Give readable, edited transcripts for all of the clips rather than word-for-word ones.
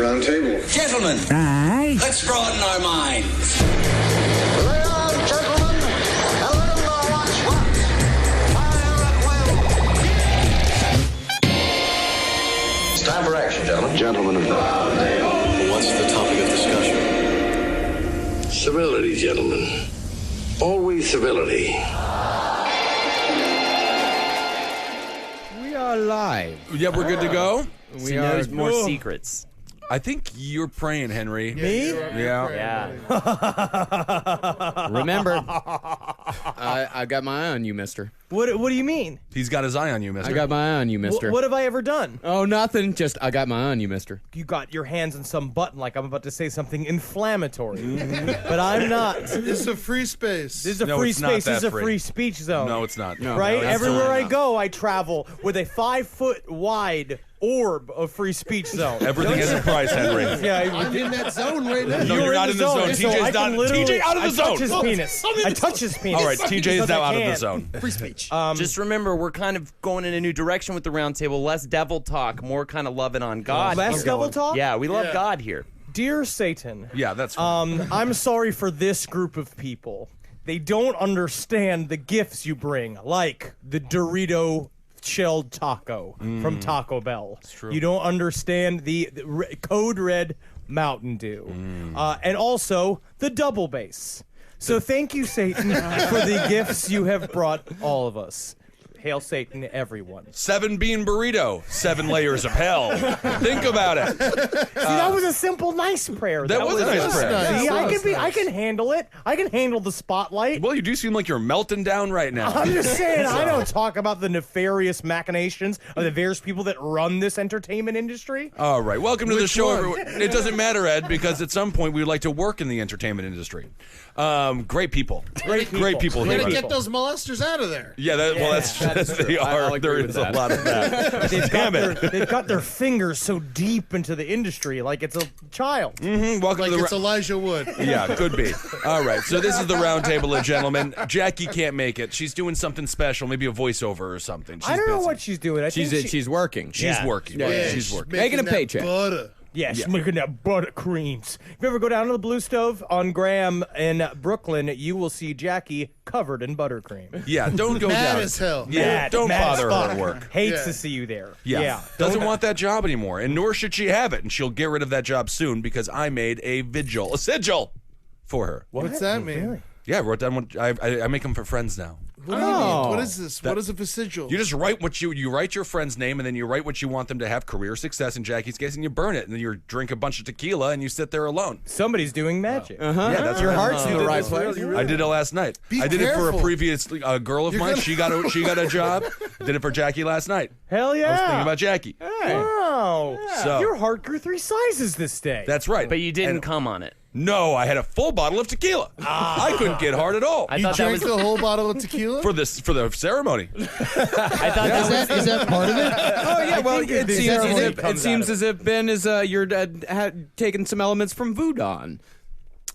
round table. Gentlemen, let's broaden our minds. Lay on, gentlemen, and let 'em know what's what. Fire at will. It's time for action, gentlemen. Gentlemen of the round table. What's the topic of discussion? Civility, gentlemen. Always civility. We are live. Yeah, we're good to go. We are There's more secrets. I think you're praying, Henry. Me? Yeah. Remember, I got my eye on you, mister. What do you mean? He's got his eye on you, mister. I got my eye on you, mister. What have I ever done? Oh, nothing. Just I got my eye on you, mister. You got your hands on some button like I'm about to say something inflammatory. But I'm not. This is a free space. This is a No, free it's not space. This that is a free. free speech zone. No, it's not. No. Right? that's Everywhere totally I not. go, I travel with a 5-foot wide orb of free speech zone. Everything has a price, Henry. Yeah, I'm in that zone right now. No, you're not in the zone. so I TJ's can not. literally- TJ out of the I zone. touch his penis. I touch his penis. All right, TJ is Because now I out of the can. zone. Free speech. Just Just remember, we're kind of going in a new direction with the round table. Less devil talk, more kind of loving on God. Less devil talk? Yeah, we love Yeah. God here. Dear Satan, Yeah, that's fine. I'm sorry for this group of people. They don't understand the gifts you bring, like the Dorito shelled taco from Taco Bell. true. You don't understand the Code Red Mountain Dew. And also the double bass. So thank you, Satan, for the gifts you have brought all of us. Hail Satan, everyone. 7-bean burrito, 7 layers of hell. Think about it. See, that was a simple, nice prayer. That was a nice prayer. nice. See, That was I can handle it. I can handle the spotlight. Well, you do seem like you're melting down right now. I'm just saying, I don't talk about the nefarious machinations of the various people that run this entertainment industry. All right, welcome to the Which show. one? Everyone. It doesn't matter, Ed, because at some point we would like to work in the entertainment industry. Great people. Great people. Way here. to get those molesters out of there. Yeah, that's true. they are. I'll agree There with is that. a lot of that. Damn it. They've got their fingers so deep into the industry, like it's a child. Welcome Like to the. it's Elijah Wood. Yeah, could be. All right, so this is the Roundtable of Gentlemen. Jackie can't make it. She's doing something special, maybe a voiceover or something. She's I don't know busy. what she's doing. I think She's working. She's working. Yeah, Yeah, yeah. she's working. Making a that paycheck. Butter. Yeah, she's making that buttercreams. If you ever go down to the Blue Stove on Graham in Brooklyn, you will see Jackie covered in buttercream. Yeah, don't go Mad down. as hell. Yeah, Mad, don't mad as bother her fuck. at work. Hates Yeah. to see you there. Yeah. Doesn't want that job anymore, and nor should she have it. And she'll get rid of that job soon because I made a sigil for her. What's that mean? Really? Yeah, I wrote down what I make them for friends now. What do you mean? What is this? What is a sigil? You just write what you write your friend's name, and then you write what you want them to have career success in Jackie's case, and you burn it, and then you drink a bunch of tequila, and you sit there alone. Somebody's doing magic. Yeah, that's Your right. heart's in the right place. I did it last night. Be I did it for a careful. previous girl of mine. She got a job. Did it for Jackie last night. Hell yeah. I was thinking about Jackie. Wow. So- Your heart grew 3 sizes this day. That's right. But you didn't And- come on it. No, I had a full bottle of tequila. I couldn't get hard at all. You drank the whole bottle of tequila? for the ceremony. I thought Is that part of it? Oh yeah, well, think it the seems ceremony as if comes out of it. Ben is you're taking some elements from Voodoo.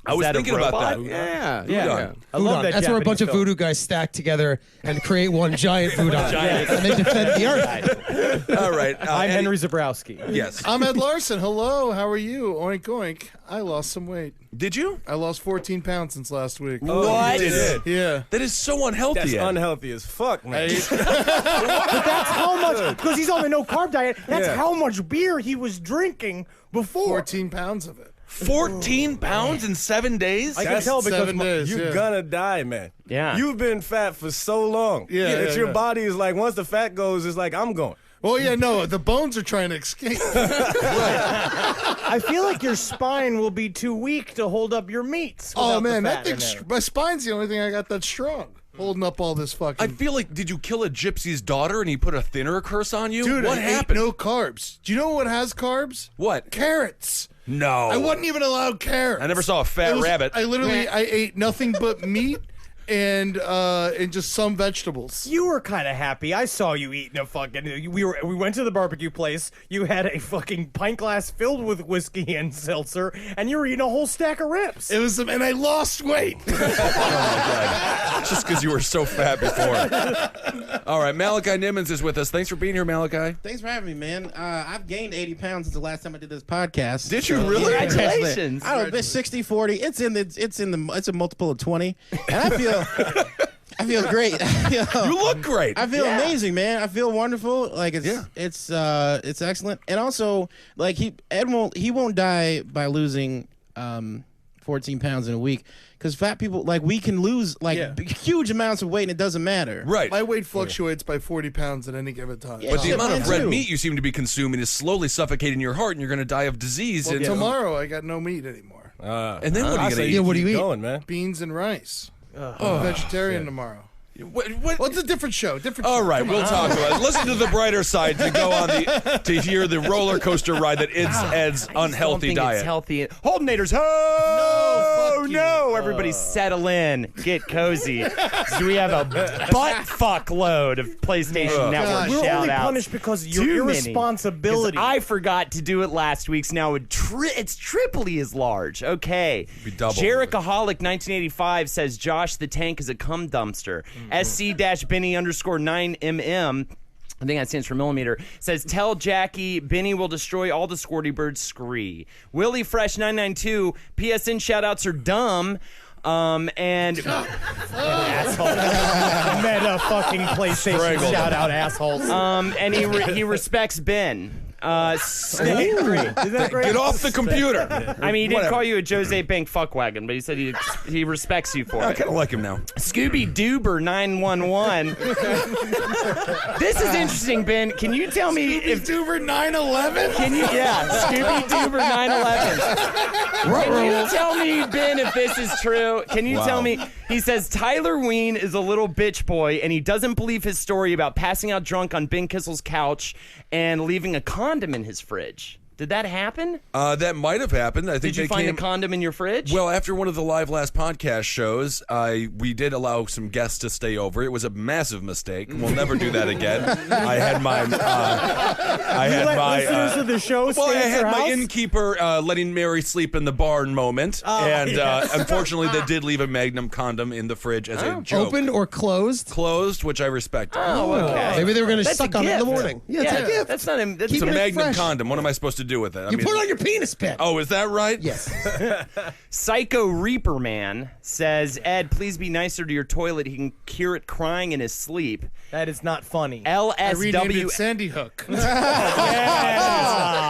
I was that a thinking about robot? that. Yeah. I love that. That's where a bunch of Japanese voodoo guys stack together and create one giant voodoo. And they defend the earth. All right. film. I'm Henry Zebrowski. Yes. I'm Ed Larson. Hello. How are you? Oink oink. I lost some weight. Did you? I lost 14 pounds since last week. What? You did. Yeah. That is so unhealthy. That's Ed. unhealthy as fuck, man. But that's how much, because he's on the no-carb diet, that's how much beer he was drinking before. 14 pounds of it. 14 pounds in 7 days? I can tell because 7 days. You're yeah. gonna die, man. Yeah. You've been fat for so long. Yeah, that yeah, your yeah. body is like, once the fat goes, it's like, I'm going. Well, yeah, no, the bones are trying to escape. I feel like your spine will be too weak to hold up your meats. Oh, without the man, fat that in thing's, there. my spine's the only thing I got that's strong. Holding up all this fucking... I feel like, did you kill a gypsy's daughter and he put a thinner curse on you? Dude, what I happened? ate no carbs. Do you know what has carbs? What? Carrots. No. I wasn't even allowed carrots. I never saw a fat rabbit. I ate nothing but meat and just some vegetables. You were kind of happy. I saw you eating a fucking. We went to the barbecue place. You had a fucking pint glass filled with whiskey and seltzer, and you were eating a whole stack of ribs. It was, and I lost weight. Just because you were so fat before. All right, Malachi Nimmons is with us. Thanks for being here, Malachi. Thanks for having me, man. I've gained 80 pounds since the last time I did this podcast. Did you really? Congratulations. I don't know, 60, 40. It's a multiple of 20, and I feel great. You look great. I feel amazing, man. I feel wonderful. Like it's excellent. And also, like Ed won't die by losing 14 pounds in a week. Because fat people, like, we can lose, huge amounts of weight and it doesn't matter. Right. My weight fluctuates by 40 pounds at any given time. Yeah, But the amount of mine red too. meat you seem to be consuming is slowly suffocating your heart, and you're going to die of disease. Well, and tomorrow I got no meat anymore. And then what are you going to eat? Yeah, what do you eat? Going, man. Beans and rice. I'm vegetarian tomorrow. What? Well, it's a different show. All right, we'll talk about it. Listen to the brighter side to go on to hear the roller coaster ride that is Ed's unhealthy diet. It's healthy. Holdenators, no! Everybody settle in, get cozy. So we have a butt fuck load of PlayStation Network We're shout only outs. punished because of Too your many. irresponsibility. 'Cause I forgot to do it last week, so now it's triply as large. Okay. Be double. Jerichoholic 1985 says Josh the Tank is a cum dumpster. SC-Benny_9mm. I think that stands for millimeter. Says, tell Jackie Benny will destroy all the Squirty Birds. Scree. Willie Fresh 992. PSN shoutouts are dumb. And asshole. Meta fucking PlayStation shout out assholes. And he respects Ben. Isn't that great? Get off the computer. I mean, he didn't call you a Jose Bank fuckwagon, but he said he respects you for I it. kind of like him now. Scooby Doober 911. This is interesting, Ben. Can you tell me if Doober 9/11? Scooby Doober 911. Can you tell me, Ben, if this is true? Can you tell me? He says Tyler Ween is a little bitch boy, and he doesn't believe his story about passing out drunk on Ben Kissel's couch and leaving a condom in his fridge. Did that happen? That might have happened. I think Did you find a condom in your fridge? Well, after one of the Live Last podcast shows, we did allow some guests to stay over. It was a massive mistake. We'll never do that again. I had my listeners of the show well, I stay at had your my house? innkeeper letting Mary sleep in the barn moment, and unfortunately, they did leave a Magnum condom in the fridge as a joke. Opened or closed? Closed, which I respected. Oh, okay. Maybe they were going to That's suck a on it in the gift. morning. Yeah, it's a gift. That's not him. That's It's a Keep it Magnum fresh. condom. What am I supposed to do with it? You put it on your penis pin. Oh, is that right? Yes. Psycho Reaper Man says, Ed, please be nicer to your toilet. He can hear it crying in his sleep. That is not funny. I renamed LSW. it Sandy Hook. Eddie,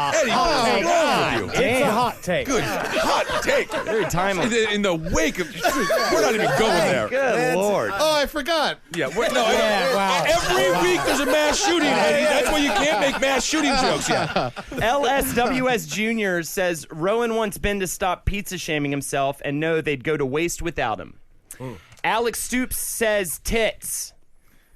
what's wrong with you? It's a hot take. Good hot take. Very timely. In the wake of, we're not even going there. Good Lord. Oh, I forgot. Yeah, wow. every week there's a mass shooting, Eddie. That's why you can't make mass shooting jokes yet. LSWS Jr. says Rowan wants Ben to stop pizza shaming himself and know they'd go to waste without him. Alex Stoops says tits.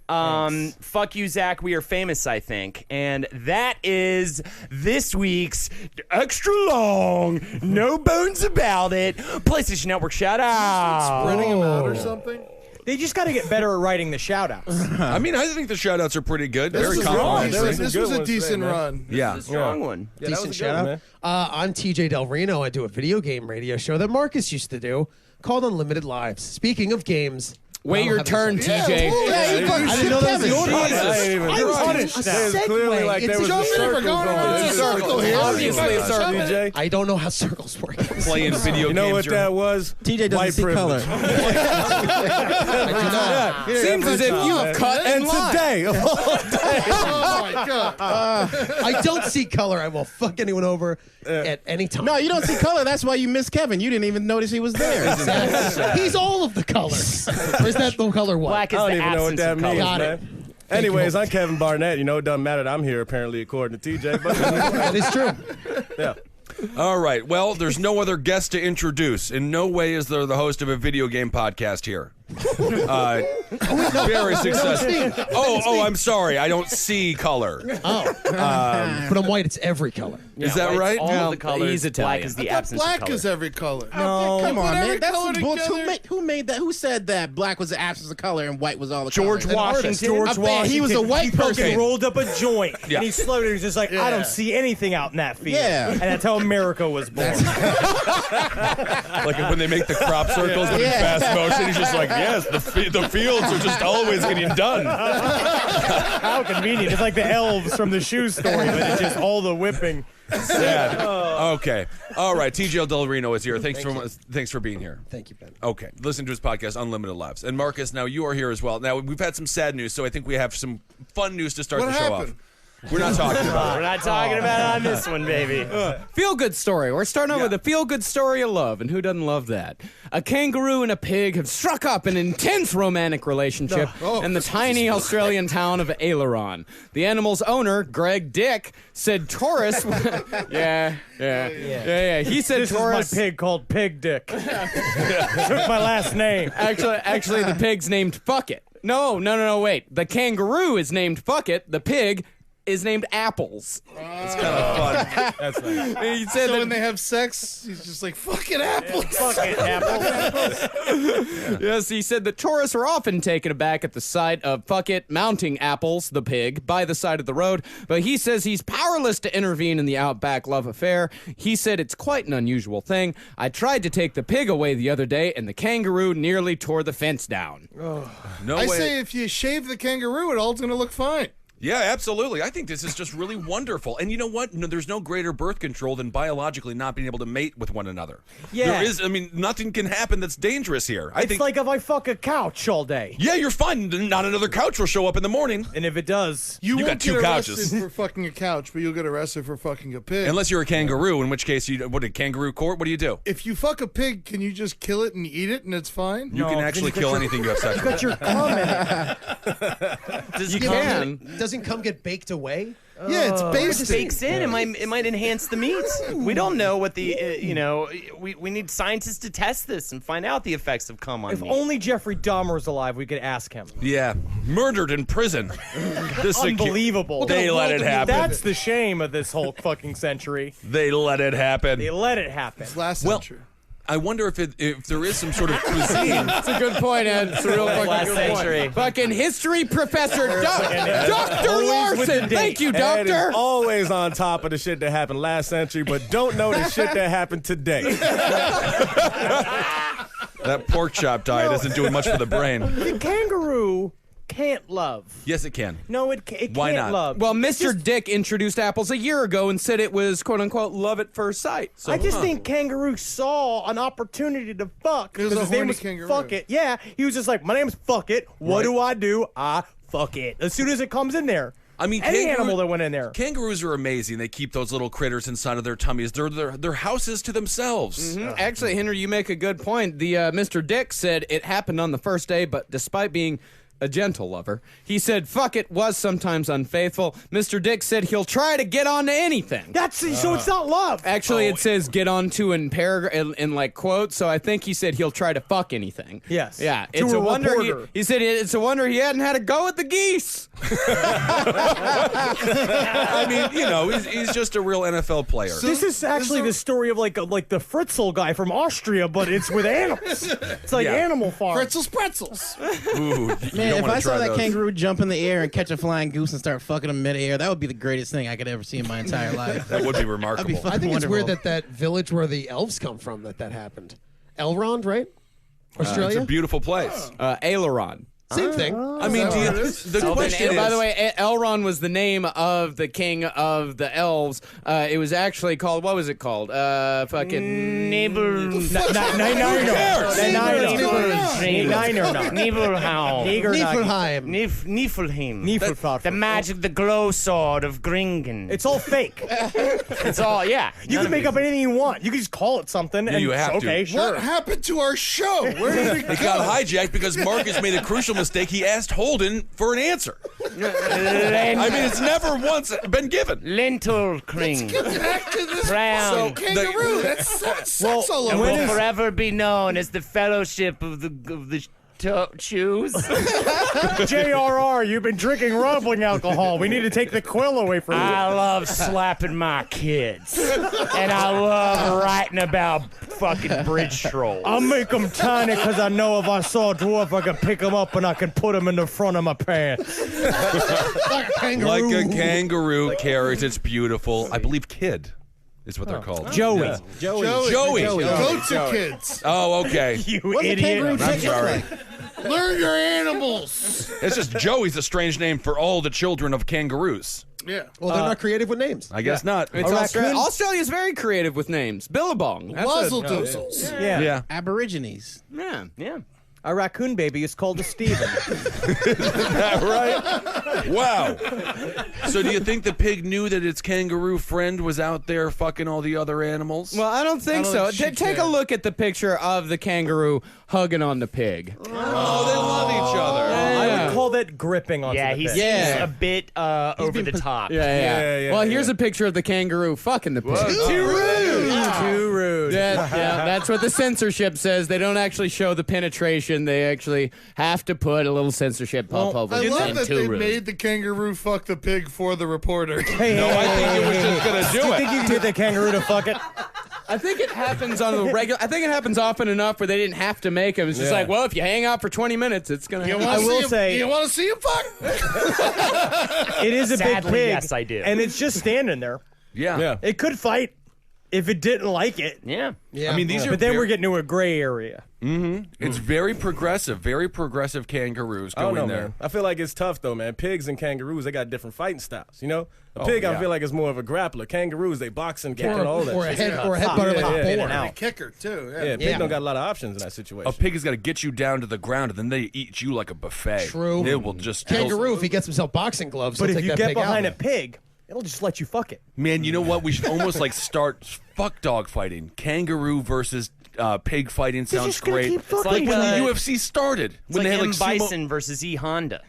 Fuck you, Zach. We are famous, I think. And that is this week's extra long, no bones about it, PlayStation Network shout out. Spreading them out or something? They just got to get better at writing the shout outs. I mean, I think the shout-outs are pretty good. Very was complimentary. This was a decent run. Yeah. A strong one. Yeah, that was a Decent good one, shout man. out. I'm TJ Del Reno. I do a video game radio show that Marcus used to do called Unlimited Lives. Speaking of games. Wait your turn, TJ. I didn't know that was the order. I ain't even I was punished. a It was clearly segue. like It's there was a a segue. circle going. There's a circle here. Obviously a circle, TJ. I don't know how circles work. Playing video You know games. what that was? TJ doesn't White see privilege. color. Seems as if you cut And today, of all Oh, my God. I don't see color. I will fuck anyone over at any time. No, you don't see color. That's why you missed Kevin. You didn't even notice he was there. He's all of the colors. Or is that the color white? Black is I don't the even know what absence that of means, color. Got it. man. Anyways, I'm Kevin Barnett. You know, it doesn't matter that I'm here, apparently, according to TJ. But That is true. yeah. All right. Well, there's no other guest to introduce. In no way is there the host of a video game podcast here. Very successful. Oh, I'm sorry. I don't see color. But I'm white. It's every color. Is that right? All the colors. he's Italian. Black is the I thought absence of black color. is every color. No, come on, every man. That's color some bullshit. together. Who made that? Who said that black was the absence of color and white was all the George color? Washington. George I bet Washington. he was a white He fucking person. rolled up a joint. Yeah. And he slowed it. He's just like, I Yeah. don't see anything out in that field. Yeah. And that's how America was born. Like when they make the crop circles but in Yeah. fast motion, he's just like, yes, the fields are just always getting done. How convenient. It's like the elves from the shoe story, but it's just all the whipping. Sad. Okay. All right. TJ Del Reno is here. Thanks for being here. Thank you, Ben. Okay. Listen to his podcast, Unlimited Lives. And Marcus, now you are here as well. Now, we've had some sad news, so I think we have some fun news to start What the show happened? off. We're not talking about We're it. not talking about it on this one, baby. Feel-good story. We're starting out with a feel-good story of love, and who doesn't love that? A kangaroo and a pig have struck up an intense romantic relationship in the tiny Australian town of Aileron. The animal's owner, Greg Dick, said Taurus... yeah. He said This Taurus... is my pig called Pig Dick. Took my last name. Actually, the pig's named Fuck It. No, wait. The kangaroo is named Fuck It. The pig is named Apples. It's kind of fun. That's nice. He said So that- when they have sex, he's just like, fucking apples. Fucking apples. Yes, he said that tourists are often taken aback at the sight of Fuck It mounting Apples, the pig, by the side of the road, but he says he's powerless to intervene in the outback love affair. He said it's quite an unusual thing. I tried to take the pig away the other day, and the kangaroo nearly tore the fence down. No I way. say if you shave the kangaroo, it all's going to look fine. Yeah, absolutely. I think this is just really wonderful. And you know what? No, there's no greater birth control than biologically not being able to mate with one another. Yeah. There is, nothing can happen that's dangerous here. I It's think, like if I fuck a couch all day. yeah, you're fine. Not another couch will show up in the morning. And if it does, You got won't two get couches. arrested for fucking a couch, but you'll get arrested for fucking a pig. Unless you're a kangaroo, in which case, what, a kangaroo court? What do you do? If you fuck a pig, can you just kill it and eat it and it's fine? You can No, actually then you kill got anything you have sex with. but you're coming. You can. Doesn't cum get baked away? Yeah, it's It based. bakes in. It might enhance the meat. We don't know what the we need scientists to test this and find out the effects of cum on If meat. only Jeffrey Dahmer was alive, we could ask him. Yeah, murdered in prison. Unbelievable. They let it happen. That's the shame of this whole fucking century. They let it happen. They let it happen. Last Well, century. I wonder if there is some sort of cuisine. That's a good point, Ed. It's a real fucking Last good century. point. Fucking history professor, Dr. Always with the Larson. date. Thank you, Ed is Doctor. always on top of the shit that happened last century, but don't know the shit that happened today. That pork chop diet isn't doing much for the brain. The kangaroo can't love. Yes, it can. No, it can't Why not? love. Well, Mr. Dick introduced Apples a year ago and said it was "quote unquote" love at first sight. So I just think Kangaroo saw an opportunity to fuck. It was 'cause a his name horny was kangaroo. Fuck It. Yeah, he was just like, my name's Fuck It. What do? I fuck it. As soon as it comes in there. I mean, Any kangaroo- animal that went in there. Kangaroos are amazing. They keep those little critters inside of their tummies. They're houses to themselves. Actually, Henry, you make a good point. The Mr. Dick said it happened on the first day, but despite being a gentle lover, he said "fuck it" was sometimes unfaithful. Mr. Dick said he'll try to get on to anything. That's so it's not love. Actually, it says "get on to" in paragraph in like quotes. So I think he said he'll try to fuck anything. Yes. Yeah. To It's a a wonder. reporter. He said it's a wonder he hadn't had a go at the geese. I mean, he's just a real NFL player. This is actually the story of like the Fritzl guy from Austria, but it's with animals. It's like Yeah. Animal Farm. Pretzels. Ooh, Man, if I saw that kangaroo jump in the air and catch a flying goose and start fucking him midair, that would be the greatest thing I could ever see in my entire life. that would be remarkable. That'd be fucking I think wonderful. it's weird that village where the elves come from that happened. Elrond, right? It's Australia? a beautiful place. Aileron. Same thing. I mean, the question is, By the way, Elrond was the name of the king of the elves. It was actually called, what was it called? Fucking The magic, the glow sword of Gringen. It's all fake. It's all, yeah. You can make up anything you want. You can just call it something. And you have to. okay, sure. What happened to our show? Where did it go? it got hijacked because Marcus made a crucial mistake. He asked Holden for an answer. I mean, it's never once been given. Lentil cream. Get back to this Brown. kangaroo. That's sex all over. Will forever be known as the fellowship of the to choose. JRR, you've been drinking rumbling alcohol. We need to take the quill away from you. I love slapping my kids. And I love writing about fucking bridge trolls. I'll make them tiny because I know if I saw a dwarf, I can pick them up and I can put them in the front of my pants. Like a kangaroo. Like a kangaroo carrot. It's beautiful. I believe Kid is what they're called. Joey. Yeah. Joey. Joey. Go to kids. Oh, okay. You What's a kangaroo idiot. I'm chicken sorry. like? Learn your animals. It's just Joey's a strange name for all the children of kangaroos. Yeah. Well, they're not creative with names. I guess not. It's A Australia. raccoon? Australia's very creative with names. Billabong. That's Muzzle doozles. Yeah. Yeah. Aborigines. Yeah. Yeah. A raccoon baby is called a Steven. Right? Wow. So do you think the pig knew that its kangaroo friend was out there fucking all the other animals? Well, I don't think I don't so. think she Take a can. look at the picture of the kangaroo hugging on the pig. Oh, they love each other. I would call that gripping onto Yeah, the he's pig. Yeah. a bit over the top. Yeah, Well, here's a picture of the kangaroo fucking the pig. Too rude. Too rude. Yeah, that's what the censorship says. They don't actually show the penetration. They actually have to put a little censorship pop over I it. love And that too they rude. made the kangaroo fuck the pig for the reporter. Hey, No, I think it was just gonna Do do you it. think you can get the kangaroo to fuck it? I think it happens on a regular. I think it happens often enough where they didn't have to make him. It's just Yeah. like, well, if you hang out for 20 minutes, it's gonna. You happen. wanna I will see him- say- you want to see him fuck? It is a Sadly, big pig. yes, I do. And it's just standing there. Yeah. It could fight if it didn't like it. Yeah. Yeah. I mean, these are But then very, we're getting to a gray area. it's very progressive kangaroos I don't going know, there. man. I feel like it's tough though, man. Pigs and kangaroos, they got different fighting styles. You know, a pig, I yeah. feel like is more of a grappler. Kangaroos, they box and kick and all that. Or a shit. head butter like Yeah, a yeah, boar. yeah. And a kicker too. Yeah, pig Yeah. don't got a lot of options in that situation. A pig has got to get you down to the ground, and then they eat you like a buffet. True. It will just Kangaroo, if he gets himself boxing gloves, But he'll if take you that get pig behind out. a pig, it'll just let you fuck it. Man, you know what? We should almost like start fuck dog fighting. Kangaroo versus pig fighting sounds just gonna great. keep fucking Like when it. the UFC started, It's when like they had M. like sumo- Bison versus E. Honda.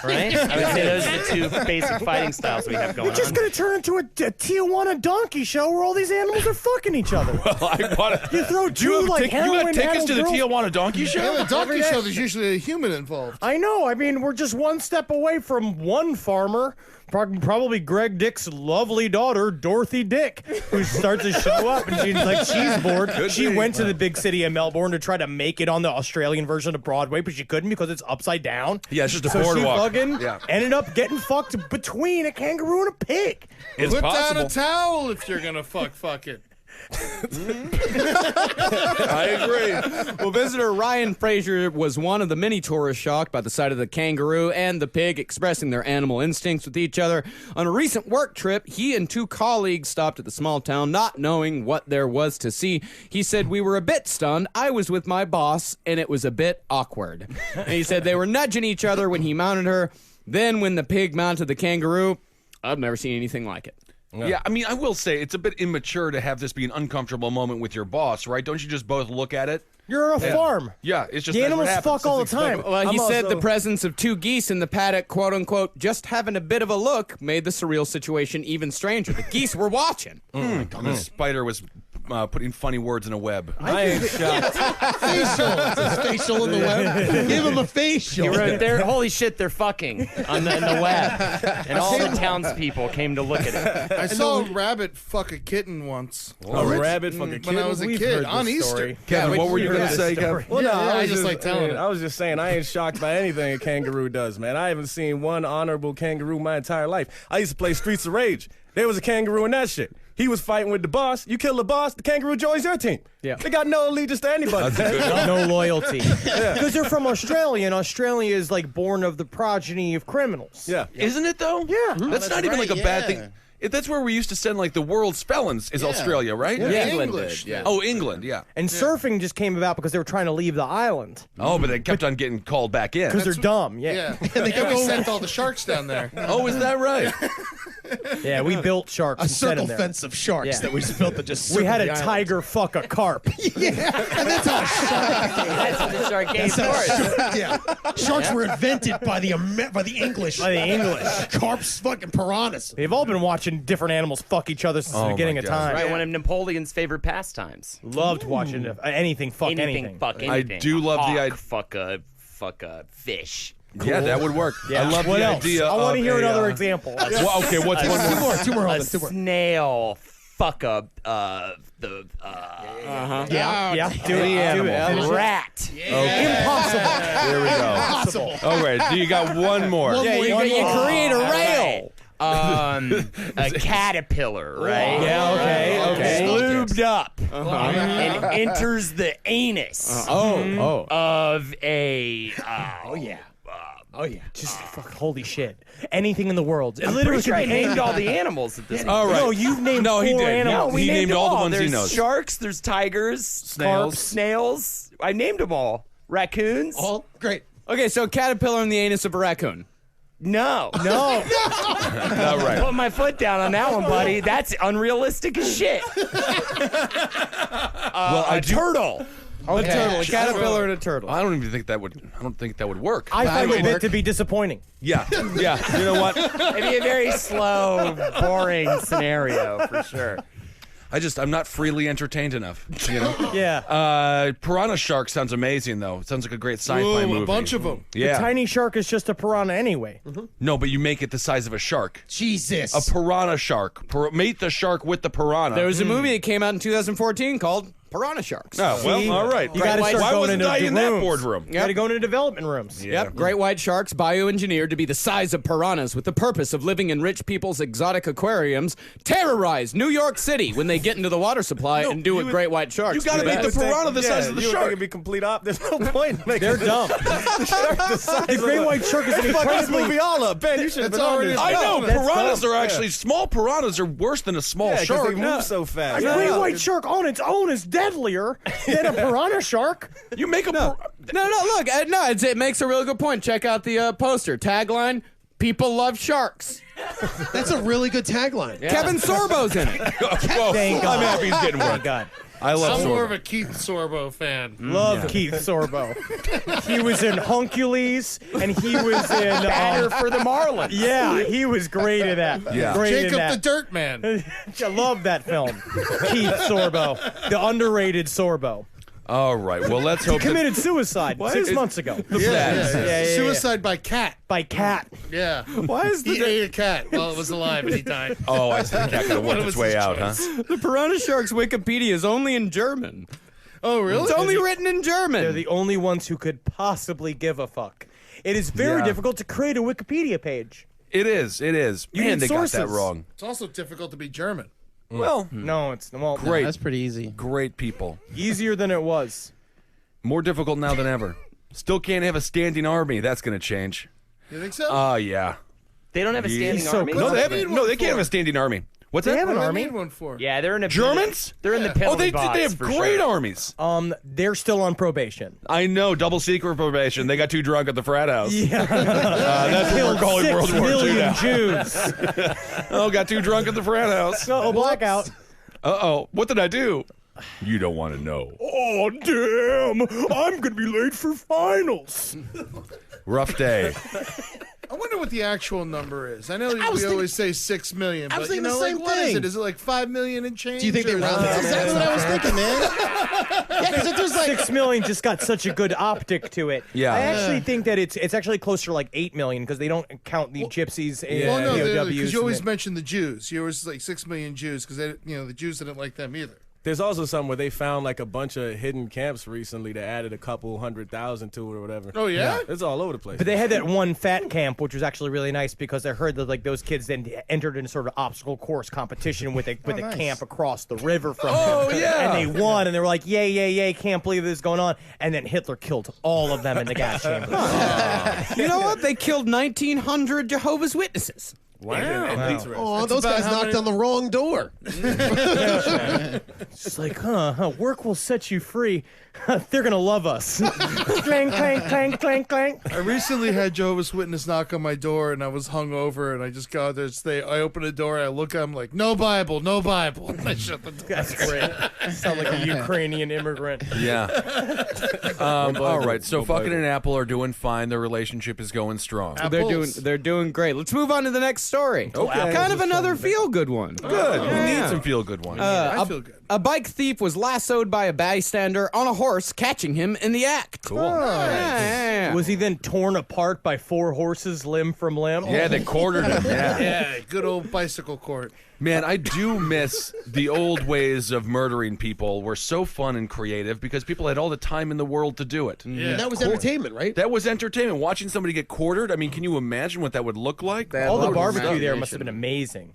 Right? I would say those are the two basic fighting styles we have going It's just on. going to turn into a Tijuana donkey show where all these animals are fucking each other. I want You throw two, you have like, you got heroin tickets to the adult girls- Tijuana Donkey Show? Yeah, the donkey show. There's usually a human involved. I know. I mean, we're just one step away from one farmer, probably Greg Dick's lovely daughter, Dorothy Dick, who starts to show up and she's bored. She went to the big city of Melbourne to try to make it on the Australian version of Broadway, but she couldn't because it's upside down. Yeah, it's just a So boardwalk. she fucking Yeah. ended up getting fucked between a kangaroo and a pig. It's Put possible. down a towel if you're gonna fuck it. I agree. Well, visitor Ryan Fraser was one of the many tourists shocked by the sight of the kangaroo and the pig expressing their animal instincts with each other. On a recent work trip, he and two colleagues stopped at the small town, not knowing what there was to see. He said, "We were a bit stunned. I was with my boss, and it was a bit awkward." And he said they were nudging each other when he mounted her. Then when the pig mounted the kangaroo, I've never seen anything like it. Yeah, I mean, I will say it's a bit immature to have this be an uncomfortable moment with your boss, right? Don't you just both look at it? You're on a farm. Yeah, it's just The that's what animals happens. fuck all the It's time. expected. Well, he I'm said also- the presence of two geese in the paddock, quote unquote, just having a bit of a look made the surreal situation even stranger. The geese were watching. The spider was putting funny words in a web. I ain't shocked. Facial. It's a facial in the web. Give him a facial. He wrote there, holy shit, they're fucking on in the web. And all the townspeople came to look at it. I saw a rabbit fuck a kitten once. A rabbit fucking When I was a We've kid heard on this Easter. story. Kevin, what were you going to say, story. Kev? Well, no, I just like telling it. I was just saying, I ain't shocked by anything a kangaroo does, man. I haven't seen one honorable kangaroo my entire life. I used to play Streets of Rage. There was a kangaroo in that shit. He was fighting with the boss. You kill the boss, the kangaroo joins your team. Yeah. They got no allegiance to anybody. No loyalty. Because they're from Australia, and Australia is like born of the progeny of criminals. Yeah. Isn't it though? Yeah. That's not even right, like a bad yeah. thing. That's where we used to send like the world's felons is Australia, right? English. Yeah. Oh, England, yeah. And surfing just came about because they were trying to leave the island. Oh, but they kept on getting called back in. Because they're dumb. Yeah. Yeah. And they sent all the sharks down there. Oh, is that right? Yeah, we built sharks. A and set 'em circle there. fence of sharks Yeah. that we just built to just. We had circle a the island. tiger fuck a carp. Yeah, and that's how shark. That's what the shark game for. Yeah, sharks were invented by the English. By the English. Carps, fucking piranhas. They've all been watching different animals fuck each other since the Oh, beginning my of God. time. Right, one of Napoleon's favorite pastimes. Loved watching anything fuck anything. Fuck I anything. do love the idea. Fuck a fish. Yeah, that would work. Yeah. I love What the else? idea. I want to of hear a, another example. Well, okay, what's one more? Two more. A Holden, two more. snail. Fuck a Yeah, do it. animal. Do it. rat. Impossible. There we go. Impossible. All right, so you got one more. One more. You create a rail. A caterpillar, right? Yeah, okay. Lubed up and enters the anus of a. Oh yeah. Just fucking holy shit. Anything in the world. It I'm literally pretty sure I could be named anything. all the animals at this point. All right. No, you've named No, he four did. animals. No, he named them all the ones he There's knows. sharks, there's tigers, Snails. snails. I named them all. Raccoons? All great. Okay, so caterpillar in the anus of a raccoon. No. All right. Put my foot down on that one, buddy. That's unrealistic as shit. Well, A turtle. A turtle, a caterpillar, and a turtle. I don't even think that would. I don't think that would work. I find it to be disappointing. Yeah. You know what? It'd be a very slow, boring scenario for sure. I'm not freely entertained enough. You know. Yeah. Piranha Shark sounds amazing though. It sounds like a great sci-fi Ooh, movie. a bunch of them. Yeah. The tiny shark is just a piranha anyway. No, but you make it the size of a shark. Jesus. A piranha shark. Mate the shark with the piranha. There was a movie that came out in 2014 called Piranha Sharks. Oh, well, See? all right. You gotta Why start going wasn't into I in the that rooms. boardroom? You gotta go into development rooms. Yep, great white sharks bioengineered to be the size of piranhas with the purpose of living in rich people's exotic aquariums, terrorize New York City when they get into the water supply and do what great white sharks You gotta do make the best. piranha the size of the you would think shark. it'd be complete op. There's no point. In They're dumb. the great white shark is an Fuck this incredibly- movie all up. Ben, you should have It's been on already this. I know That's piranhas dumb. are actually small. Piranhas are worse than a small Yeah, 'cause shark. they move so fast. A great white shark on its own is deadlier than a piranha shark. You make a No, look, it makes a really good point. Check out the poster. Tagline, people love sharks. That's a really good tagline. Kevin Sorbo's in it. Whoa, Thank I'm God. happy he's getting Thank one. God. I love I'm more of Sorbo. a Keith Sorbo fan. Love Keith Sorbo. He was in Huncules, and he was in Batter for the Marlins. Yeah, he was great at that. Yeah. Great Jacob at the that. Dirt Man. I love that film. Keith Sorbo, the underrated Sorbo. All right. Well, let's hope. Committed suicide 6 months ago Yeah. yeah. Suicide by cat. by cat. Yeah. Why is He ate a cat while it was alive and he died. Oh, I think that could have worked That its was way his out, huh? choice. the Piranha Sharks Wikipedia is only in German. Oh, really? It's only written in German. They're the only ones who could possibly give a fuck. It is very Yeah. difficult to create a Wikipedia page. It is. It is. You Man, need they got that sources. wrong. It's also difficult to be German. Well, No, it's well, great. That's pretty easy. Great people. easier than it was. More difficult now than ever. Still can't have a standing army. That's going to change. You think so? Yeah. They don't have a standing so army. good. No, they they haven't. need No, one they can't for? have a standing army. What's They that? have an What do they army. need one for? Yeah, they're in a Germans? They're in the Oh, penalty they box have for great sure. armies. They're still on probation. I know, double secret probation. They got too drunk at the frat house. Yeah, That's what we're killed calling 6 World War II million now. Jews. Oh, got too drunk at the frat house. Oh, blackout. Uh-oh. What did I do? You don't want to know. Oh, damn. I'm going to be late for finals. Rough day. I wonder what the actual number is. I know was we thinking- always say 6 million, I but was you thinking know, the like, same what is thing. it? Is it like 5 million and change? Do you think they or- round That's it exactly what I was thinking, man. Yeah, because if there's like 6 million just got such a good optic to it. Yeah. I actually think that it's actually closer to like 8 million because they don't count the gypsies and Well, no, POWs. because you always and mention the Jews. You always like 6 million Jews because the Jews didn't like them either. There's also something where they found like a bunch of hidden camps recently that added a couple 100,000 to it or whatever. Oh, yeah? It's all over the place. But they had that one fat camp, which was actually really nice because I heard that like those kids then entered in sort of obstacle course competition with a nice. camp across the river from Oh, them. yeah. And they won, and they were like, yay, yay, yay, can't believe this is going on. And then Hitler killed all of them in the gas chamber. You know what? They killed 1,900 Jehovah's Witnesses. Wow. Oh, those about guys how knocked many- on the wrong door. It's like, work will set you free. They're gonna love us. Clang, clang, clang, clang, clang. I recently had Jehovah's Witness knock on my door, and I was hungover, and I just got there. I open the door, I look at him like, no Bible, no Bible. And I shut the door. That's great. Sound like a Ukrainian immigrant. Yeah. All right. So fucking and Apple are doing fine. Their relationship is going strong. They're doing great. Let's move on to the next story. Okay. Kind of another feel-good one. Good. We Yeah. need some feel-good ones. I feel good. A bike thief was lassoed by a bystander on a horse, catching him in the act. Cool. Yeah. Was he then torn apart by 4 horses, limb from limb? Yeah, they quartered him. Yeah. Yeah, good old bicycle court. Man, I do miss the old ways of murdering people were so fun and creative because people had all the time in the world to do it. And that was entertainment, right? That was entertainment. Watching somebody get quartered, I mean, can you imagine what that would look like? All the barbecue there must have been amazing.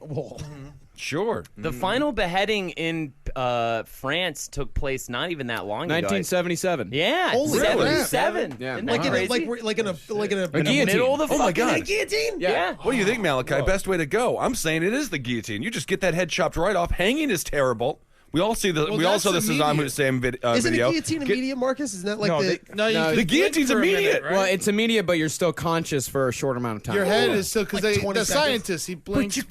Sure. The final beheading in France took place not even that long ago. 1977. Yeah, Holy 77. Yeah. Isn't Like that in crazy? a guillotine. middle of the Oh my fucking God. guillotine. Yeah. What do you think, Malachi? Best way to go? I'm saying it is the guillotine. You just get that head chopped right off. Hanging is terrible. We all see the. Well, we all that's saw the Saddam immediate. Hussein Isn't video. a guillotine immediate, Marcus? Isn't that like No, the? No, you No, can the guillotine's blink for a minute, immediate. right? Well, it's immediate, but you're still conscious for a short amount of time. Your head is still because Like 20 the seconds. scientist he blinks. You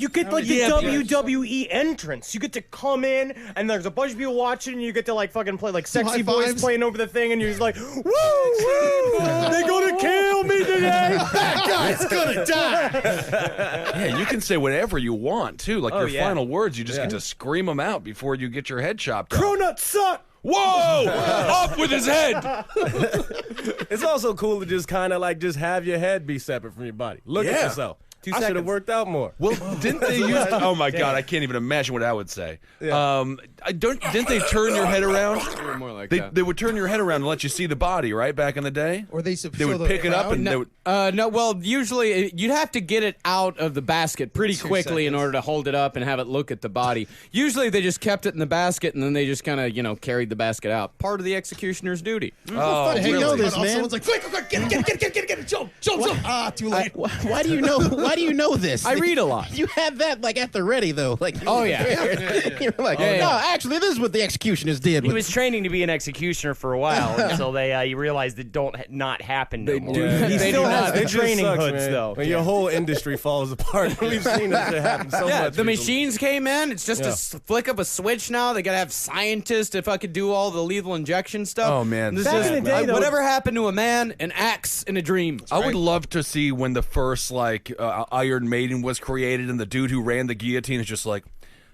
get like the WWE entrance. You get to come in, and there's a bunch of people watching, and you get to like fucking play like sexy high boys fives. playing over the thing, and you're just like, woo, woo, they gonna kill me today. That guy's gonna die. Yeah, you can say whatever you want too. Like Oh, your yeah. final words, you just get to scream them out before you get your head chopped off. Cronut suck. Whoa! Up with his head. It's also cool to just kind of like just have your head be separate from your body. Look at Yeah. yourself. 2 I should have seconds. worked out more. Well, didn't they use? Oh my God, I can't even imagine what I would say. Didn't they turn your head around? More like They, that. they would turn your head around and let you see the body, right? Back in the day, Or they they would pick it up and they would. No, well, usually you'd have to get it out of the basket pretty quickly in seconds. order to hold it up and have it look at the body. Usually they just kept it in the basket and then they just kind of, carried the basket out. Part of the executioner's duty. Oh, Hey, you really? know this, man. Someone's like, quick, get it, jump. Ah, too late. Why do you know? Why do you know this? I read a lot. You had that like at the ready though. Like, Oh, yeah. You're like, Yeah, yeah. no, actually, this is what the executioners did. He was training to be an executioner for a while until they realized it not happen no more. He They still do has not. the It just training sucks, hoods, man. though. When your whole industry falls apart. We've seen this shit happen so Yeah, much. the recently. machines came in. It's just Yeah. a flick of a switch now. They got to have scientists if I could do all the lethal injection stuff. Oh, man. This Back is- in the day, though- whatever happened to a man, an axe in a dream. I would love to see when the first Iron Maiden was created, and the dude who ran the guillotine is just like,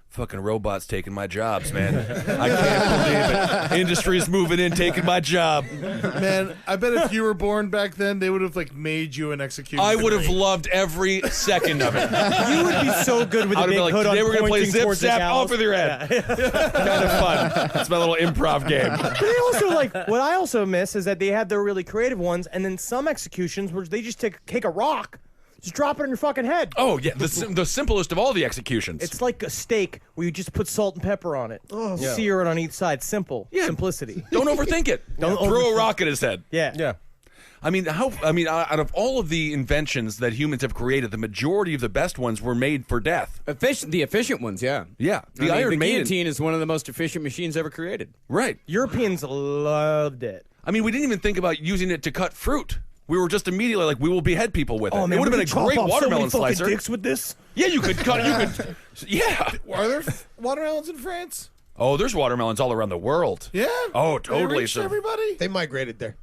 fucking robots taking my jobs, man. I can't believe it. Industry's moving in, taking my job. Man, I bet if you were born back then, they would have like made you an executioner. I would have loved every second of it. You would be so good with the I'd big be like, hood on today we're gonna play pointing zip towards the zap gallows. off with your head. Kind of fun. That's my little improv game. But they also what I also miss is that they had their really creative ones, and then some executions where they just take a rock, just drop it on your fucking head. Oh yeah, the simplest of all the executions. It's like a steak where you just put salt and pepper on it. Oh, sear it on each side. Simple. Yeah. Simplicity. Don't overthink it. Don't Throw overthink a rock at his head. Yeah. Yeah. I mean, out of all of the inventions that humans have created, the majority of the best ones were made for death. The efficient ones, yeah. Yeah, the I mean, Iron the Maiden. guillotine is one of the most efficient machines ever created. Right. Europeans loved it. I mean, we didn't even think about using it to cut fruit. We were just immediately like, we will behead people with it. Oh man, it would have we been a could chop great off watermelon so many fucking slicer. dicks with this. Yeah, you could cut. Yeah. Are there watermelons in France? Oh, there's watermelons all around the world. Yeah. Oh, They totally. reached So, everybody. They migrated there.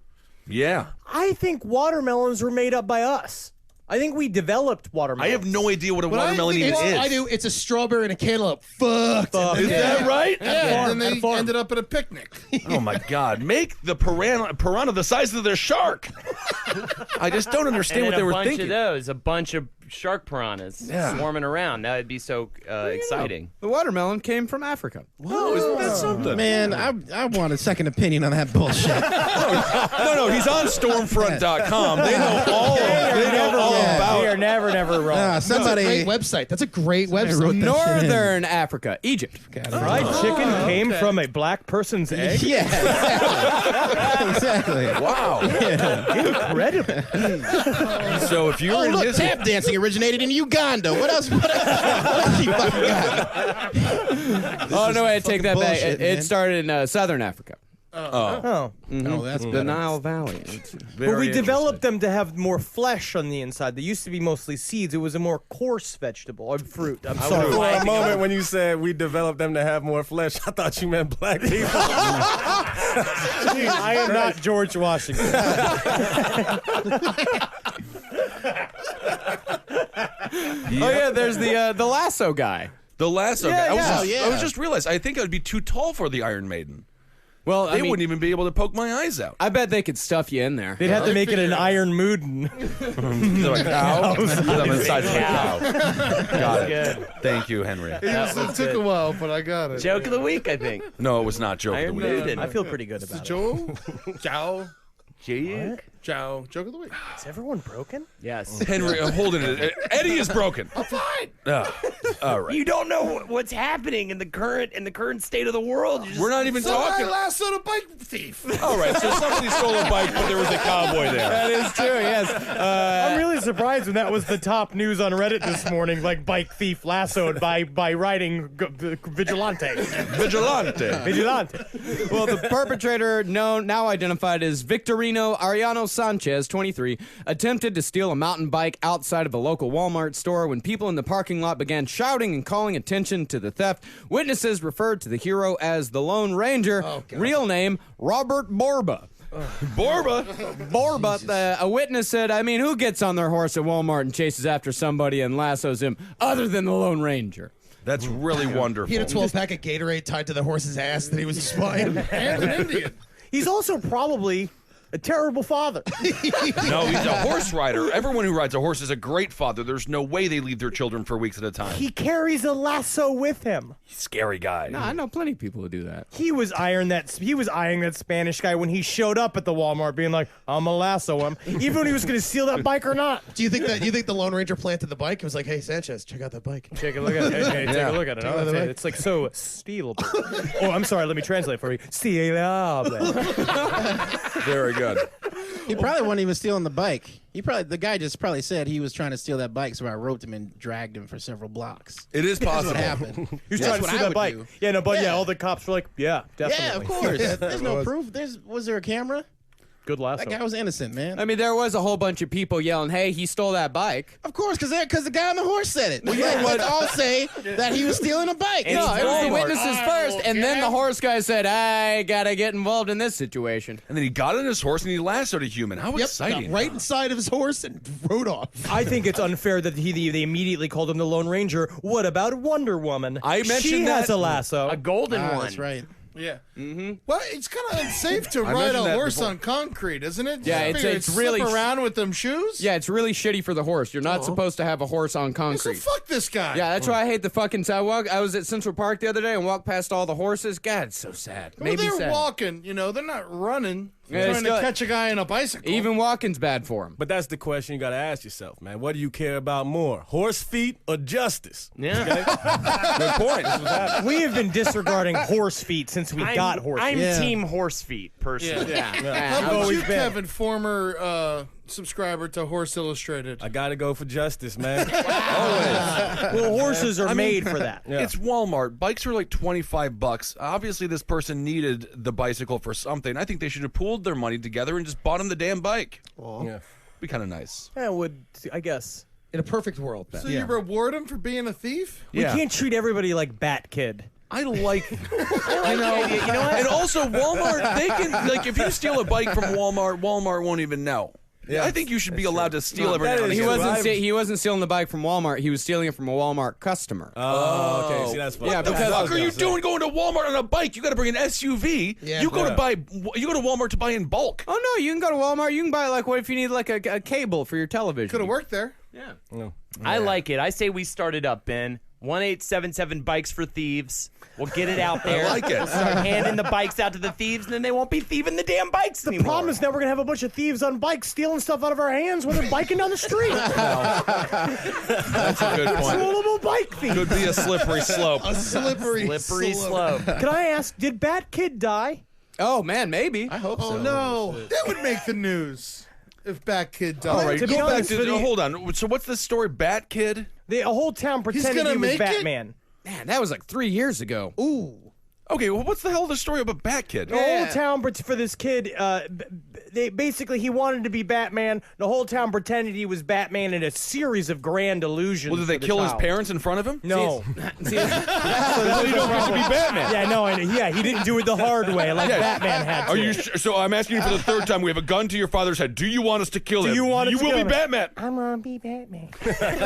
yeah. I think watermelons were made up by us. I think we developed I watermelons. have no idea what a But I watermelon think even it's- is. I do. It's a strawberry and a cantaloupe. Fuck. Is that right? Yeah, and then at a they farm. ended up at a picnic. Oh my God! Make the piranha the size of their shark. I just don't understand And what they a were bunch thinking. of those, a bunch of shark piranhas Yeah. swarming around. That would be so exciting. The watermelon came from Africa. Oh, isn't that something? Man, I want a second opinion on that bullshit. No, he's on Stormfront.com. They know all. They know all Yeah. about. We are never wrong. That's a Somebody great website. That's a great wrote website. that shit in. Northern Africa, Egypt. Fried chicken came from a black person's egg. Yeah, exactly. Wow. Incredible. So if you're Oh, in look, his tap dancing originated in Uganda. What else? What else you fucking got? Oh no, I take that back. bullshit, It man. started in Southern Africa. Oh. Oh, that's The better. Nile Valley. But we developed them to have more flesh on the inside. They used to be mostly seeds. It was a more coarse vegetable or fruit. I'm sorry. For a moment when you said we developed them to have more flesh, I thought you meant black people. I am not George Washington. Oh yeah, there's the lasso guy. The lasso Yeah, guy. yeah. I was just realized. I think I'd be too tall for the Iron Maiden. Well, They wouldn't even be able to poke my eyes out. I bet they could stuff you in there. They'd have to make it an Iron Moodin. They're like, cow? I'm the size of a cow. Got it. Thank you, Henry. It took a while, but I got it. Joke of the week, I think. No, it was not joke of the week. I feel pretty good about it. Joe? Ciao. Joke? Ciao. Joke of the week. Is everyone broken? Yes. Henry, Holden, Eddie is broken. I'm fine. All right. You don't know what's happening in the current state of the world. We're not even talking. I lassoed a bike thief. All right, so somebody stole a bike, but there was a cowboy there. That is true. Yes. I'm really surprised when that was the top news on Reddit this morning, like bike thief lassoed by riding vigilante. Vigilante. Vigilante. Well, the perpetrator, now identified as Victorino Ariano Sanchez, 23, attempted to steal a mountain bike outside of a local Walmart store when people in the parking lot began shouting and calling attention to the theft. Witnesses referred to the hero as the Lone Ranger, real name Robert Borba. Borba, a witness said, I mean, who gets on their horse at Walmart and chases after somebody and lassos him other than the Lone Ranger? That's really wonderful. He had a 12-pack of Gatorade tied to the horse's ass that he was spying. And an Indian. He's also probably a terrible father. No, he's a horse rider. Everyone who rides a horse is a great father. There's no way they leave their children for weeks at a time. He carries a lasso with him. Scary guy. No, I know plenty of people who do that. He was eyeing that Spanish guy when he showed up at the Walmart, being like, "I'm a lasso him," even when he was going to steal that bike or not. Do you think the Lone Ranger planted the bike? It was like, hey, Sanchez, check out that bike. Take a look at it. Hey, take a look at it. Oh, it's like so stealable. Oh, I'm sorry. Let me translate for you. Stealable. Very good. He probably wasn't even stealing the bike. The guy just probably said he was trying to steal that bike, so I roped him and dragged him for several blocks. It is That's possible. what happened. He was That's trying to what steal I that would bike. do. Yeah, no, but yeah, all the cops were like, yeah, definitely. Yeah, of course. There's no proof. Was there a camera? Good lasso. That guy was innocent, man. I mean, there was a whole bunch of people yelling, hey, he stole that bike. Of course, because the guy on the horse said it. Let's all say that he was stealing a bike. No, it was the witnesses first, and then the horse guy said, I gotta get involved in this situation. And then he got on his horse and he lassoed a human. How exciting. Got right inside of his horse and rode off. I think it's unfair that they immediately called him the Lone Ranger. What about Wonder Woman? I mentioned she that. has a lasso. A golden one. That's right. Yeah. Mm-hmm. Well, it's kind of unsafe to ride mentioned a that horse before. on concrete, isn't it? Yeah, I it's figure really slip around with them shoes. Yeah, it's really shitty for the horse. You're not supposed to have a horse on So concrete. fuck this guy. Yeah, that's why I hate the fucking. I was at Central Park the other day and walked past all the horses. God, it's so sad. Well, Maybe they're sad. walking. They're not running. Yeah, trying still- to catch a guy on a bicycle. Even walking's bad for him. But that's the question you got to ask yourself, man. What do you care about more, horse feet or justice? Yeah. Good point. We have been disregarding horse feet since we got horse feet. I'm team horse feet, personally. How about you, Kevin, former subscriber to Horse Illustrated? I got to go for justice, man. Well, horses are made for that. Yeah. It's Walmart. Bikes are like $25. Obviously, this person needed the bicycle for something. I think they should have pooled their money together and just bought him the damn bike. Yeah. Be kind of nice. Yeah, I guess. In a perfect world, Ben. So you reward him for being a thief? We can't treat everybody like Batkid. I like, you know, and also Walmart, they can, like, if you steal a bike from Walmart, Walmart won't even know. Yeah, I think you should be allowed to steal every now and He again. he wasn't stealing the bike from Walmart. He was stealing it from a Walmart customer. Oh, okay. See, that's fine. Yeah, What the because- fuck are you doing going to Walmart on a bike? You got to bring an SUV. Yeah. You go to Walmart to buy in bulk. Oh no, you can go to Walmart. You can buy what if you need like a cable for your television? Could have worked there. Yeah. I like it. I say we start it up, Ben. 1-877 Bikes for Thieves. We'll get it out there. I like it. We'll start handing the bikes out to the thieves, and then they won't be thieving the damn bikes anymore. The problem is now we're going to have a bunch of thieves on bikes stealing stuff out of our hands when they're biking down the street. That's a good point. Rollable bike thief. Could be a slippery slope. A slippery slope. Can I ask, did Batkid die? Oh man, maybe. I hope so. Oh, no. That would make the news. if Batkid died. All right, To be go back honest, to. Hold on. So what's the story? Batkid? A whole town pretended gonna he was make it? Batman. Man, that was like 3 years ago. Ooh. Okay, well, what's the hell the story about Batkid? The whole town for this kid, he wanted to be Batman. The whole town pretended he was Batman in a series of grand illusions. Well, did they for the kill his child. parents in front of him? No. See, Well, you don't get to be Batman. Yeah, no, he didn't do it the hard way like Batman had to. Are you so I'm asking you for the third time. We have a gun to your father's head. Do you want us to kill him? you want us You to will kill be him? Batman. I'm gonna be Batman.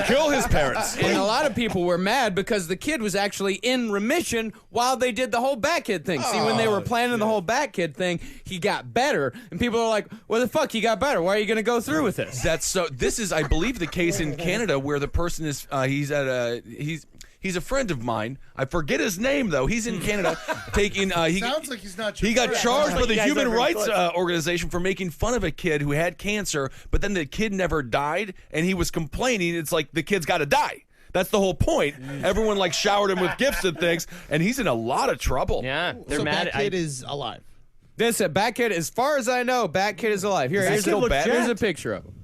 Kill his parents. and a lot of people were mad because the kid was actually in remission while they did the whole Batkid thing. See, when they were planning the whole Batkid thing, he got better, and people are like, "Well, the fuck, he got better. Why are you going to go through with this?" That's so. This is, I believe, the case in Canada where the person is. He's a friend of mine. I forget his name though. He's in Canada taking. Sounds like he's not. He got charged by the You guys Human are very Rights close. Organization for making fun of a kid who had cancer, but then the kid never died, and he was complaining. It's like the kid's got to die. That's the whole point. Everyone like showered him with gifts and things, and he's in a lot of trouble. Yeah, they're So mad. Batkid is alive. This Batkid, as far as I know, Batkid is alive. Here's still Batman? here's a picture of him.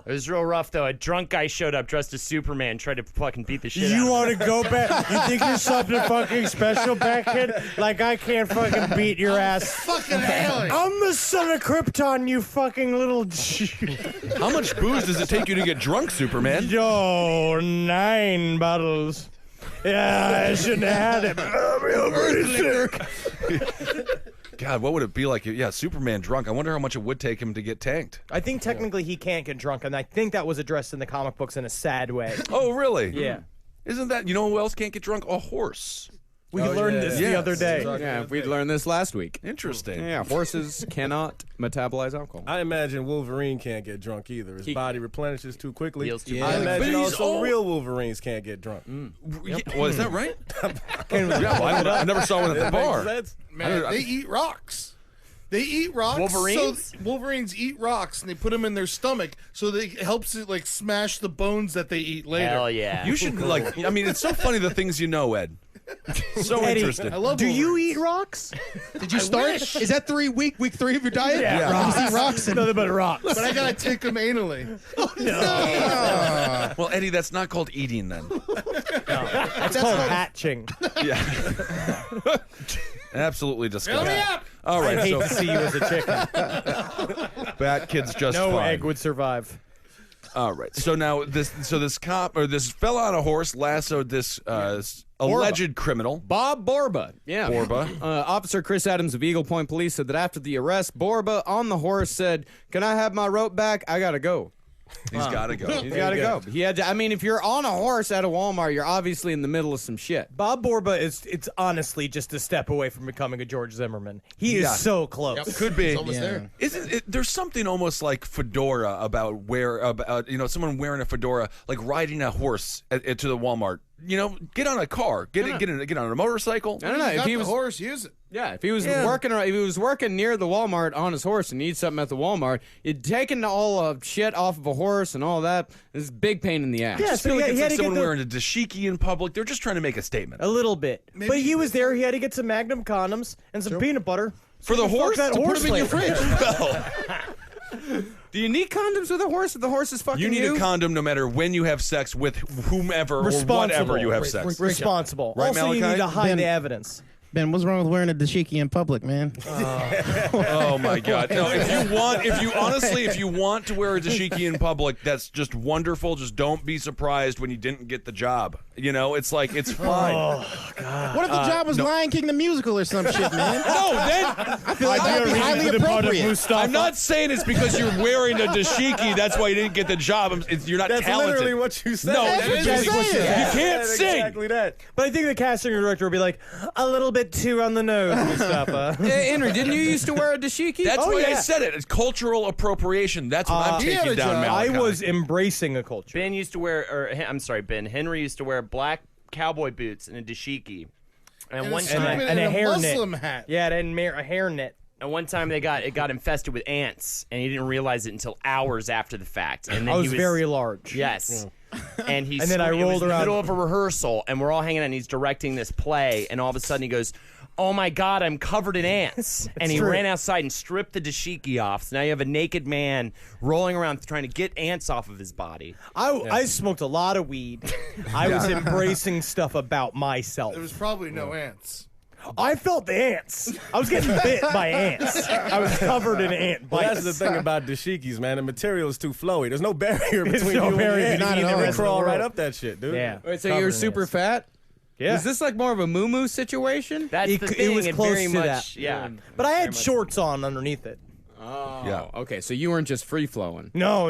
It was real rough though. A drunk guy showed up dressed as Superman, tried to fucking beat the shit out You of want to go back? You think you're something fucking special, Batkid? Like I can't fucking beat your ass. Fucking alien. I'm the son of Krypton, you fucking little. How much booze does it take you to get drunk, Superman? Yo, 9 bottles. Yeah, I shouldn't have had it. I'm real pretty sick. God, what would it be like? Yeah, Superman drunk. I wonder how much it would take him to get tanked. I think technically he can't get drunk, and I think that was addressed in the comic books in a sad way. Oh, really? Yeah. Isn't that, you know who else can't get drunk? A horse. We learned this the Yes. other day. Yeah, we learned this last week. Interesting. Yeah, horses cannot metabolize alcohol. I imagine Wolverine can't get drunk either. His body replenishes too quickly. Heals too I quickly. imagine But he's also old. real Wolverines can't get drunk. Yeah, well, is that right? Yeah, well, I never saw one at the bar. That's Man, they eat rocks. They eat rocks. Wolverines? So Wolverines eat rocks, and they put them in their stomach, so it helps it like smash the bones that they eat later. Hell yeah. You should, like, I mean, it's so funny the things you know, Ed. So Eddie, interesting. I love. Do you Wolverines. eat rocks? Did you start? Is that week 3 of your diet? Yeah. Rocks. You eat rocks. And Nothing but rocks. But I gotta take them anally. Well, Eddie, that's not called eating then. That's called hatching. Yeah. Absolutely disgusting. Fill me up. All right, I hate so to see you as a chicken. Batkid's just No fine. egg would survive. All right. So now this cop or this fella on a horse lassoed this alleged criminal. Bob Borba. Yeah. Borba. Officer Chris Adams of Eagle Point Police said that after the arrest, Borba on the horse said, "Can I have my rope back? I gotta go." He's got to go. He's gotta go. He had to, I mean, if you're on a horse at a Walmart, you're obviously in the middle of some shit. Bob Borba it's honestly just a step away from becoming a George Zimmerman. He is Yeah. so close. Could be. almost there. Isn't it? There's something almost like fedora about someone wearing a fedora, like riding a horse to the Walmart. You know, get on a car, get on a motorcycle. I don't know You if got he the was. horse. Use it. Yeah, if he was working near the Walmart on his horse and needs something at the Walmart, you'd taking all shit off of a horse and all that is a big pain in the ass. Yeah, I so feel like he it's had like to get someone the- wearing a dashiki in public. They're just trying to make a statement. A little bit. Maybe But he he was was there. He had to get some Magnum condoms and some peanut butter. For the Fuck horse? that To put horse him in your later. Well, Do you need condoms with a horse if the horse is fucking you need a condom no matter when you have sex with whomever or whatever you have sex. Responsible. Right, also, you Malachi? need to hide Ben- the evidence. Ben, what's wrong with wearing a dashiki in public, man? Oh my God! No, if you want to wear a dashiki in public, that's just wonderful. Just don't be surprised when you didn't get the job. You know, it's like it's fine. What if the job was Lion King the musical or some shit, man? No, then I feel like that would be highly appropriate. I'm not saying it's because you're wearing a dashiki. That's why you didn't get the job. You're not That's talented. literally what you said. No, That's what that's you're what you saying. said. You can't That's sing. Exactly that. But I think the casting director would be like, a little bit too on the nose, Mustafa. Hey, Henry, didn't you used to wear a dashiki? That's Oh, why I yeah. said it. It's cultural appropriation. That's what I'm he had taking a down, job. I Malachi. was embracing a culture. Ben used to wear, Ben Henry used to wear black cowboy boots and a dashiki. And one time, and a hairnet. Muslim hat. Yeah, and a hairnet. and one time it got infested with ants, and he didn't realize it until hours after the fact. And then I he was very large. Yes. And he's And then I it was rolled in the around. middle of a rehearsal, and we're all hanging out, and he's directing this play, and all of a sudden he goes, "Oh my God, I'm covered in ants!" And he true. ran outside and stripped the dashiki off. So now you have a naked man rolling around trying to get ants off of his body. I smoked a lot of weed. I was embracing stuff about myself. There was probably no ants. I felt the ants. I was getting bit by ants. I was covered in ant bites. Well, that's the thing about dashikis, man. The material is too flowy. There's no barrier There's between no you barrier and the ant. between You the can rest of the crawl right world. up that shit, dude. Yeah. Wait, so Covered you're in super ants. fat? Yeah. Was this like more of a moo situation? That's It the c- it thing. was close very to much, that. yeah. But I Very had much. shorts on underneath it. Oh, Yeah. okay. So you weren't just free flowing. No.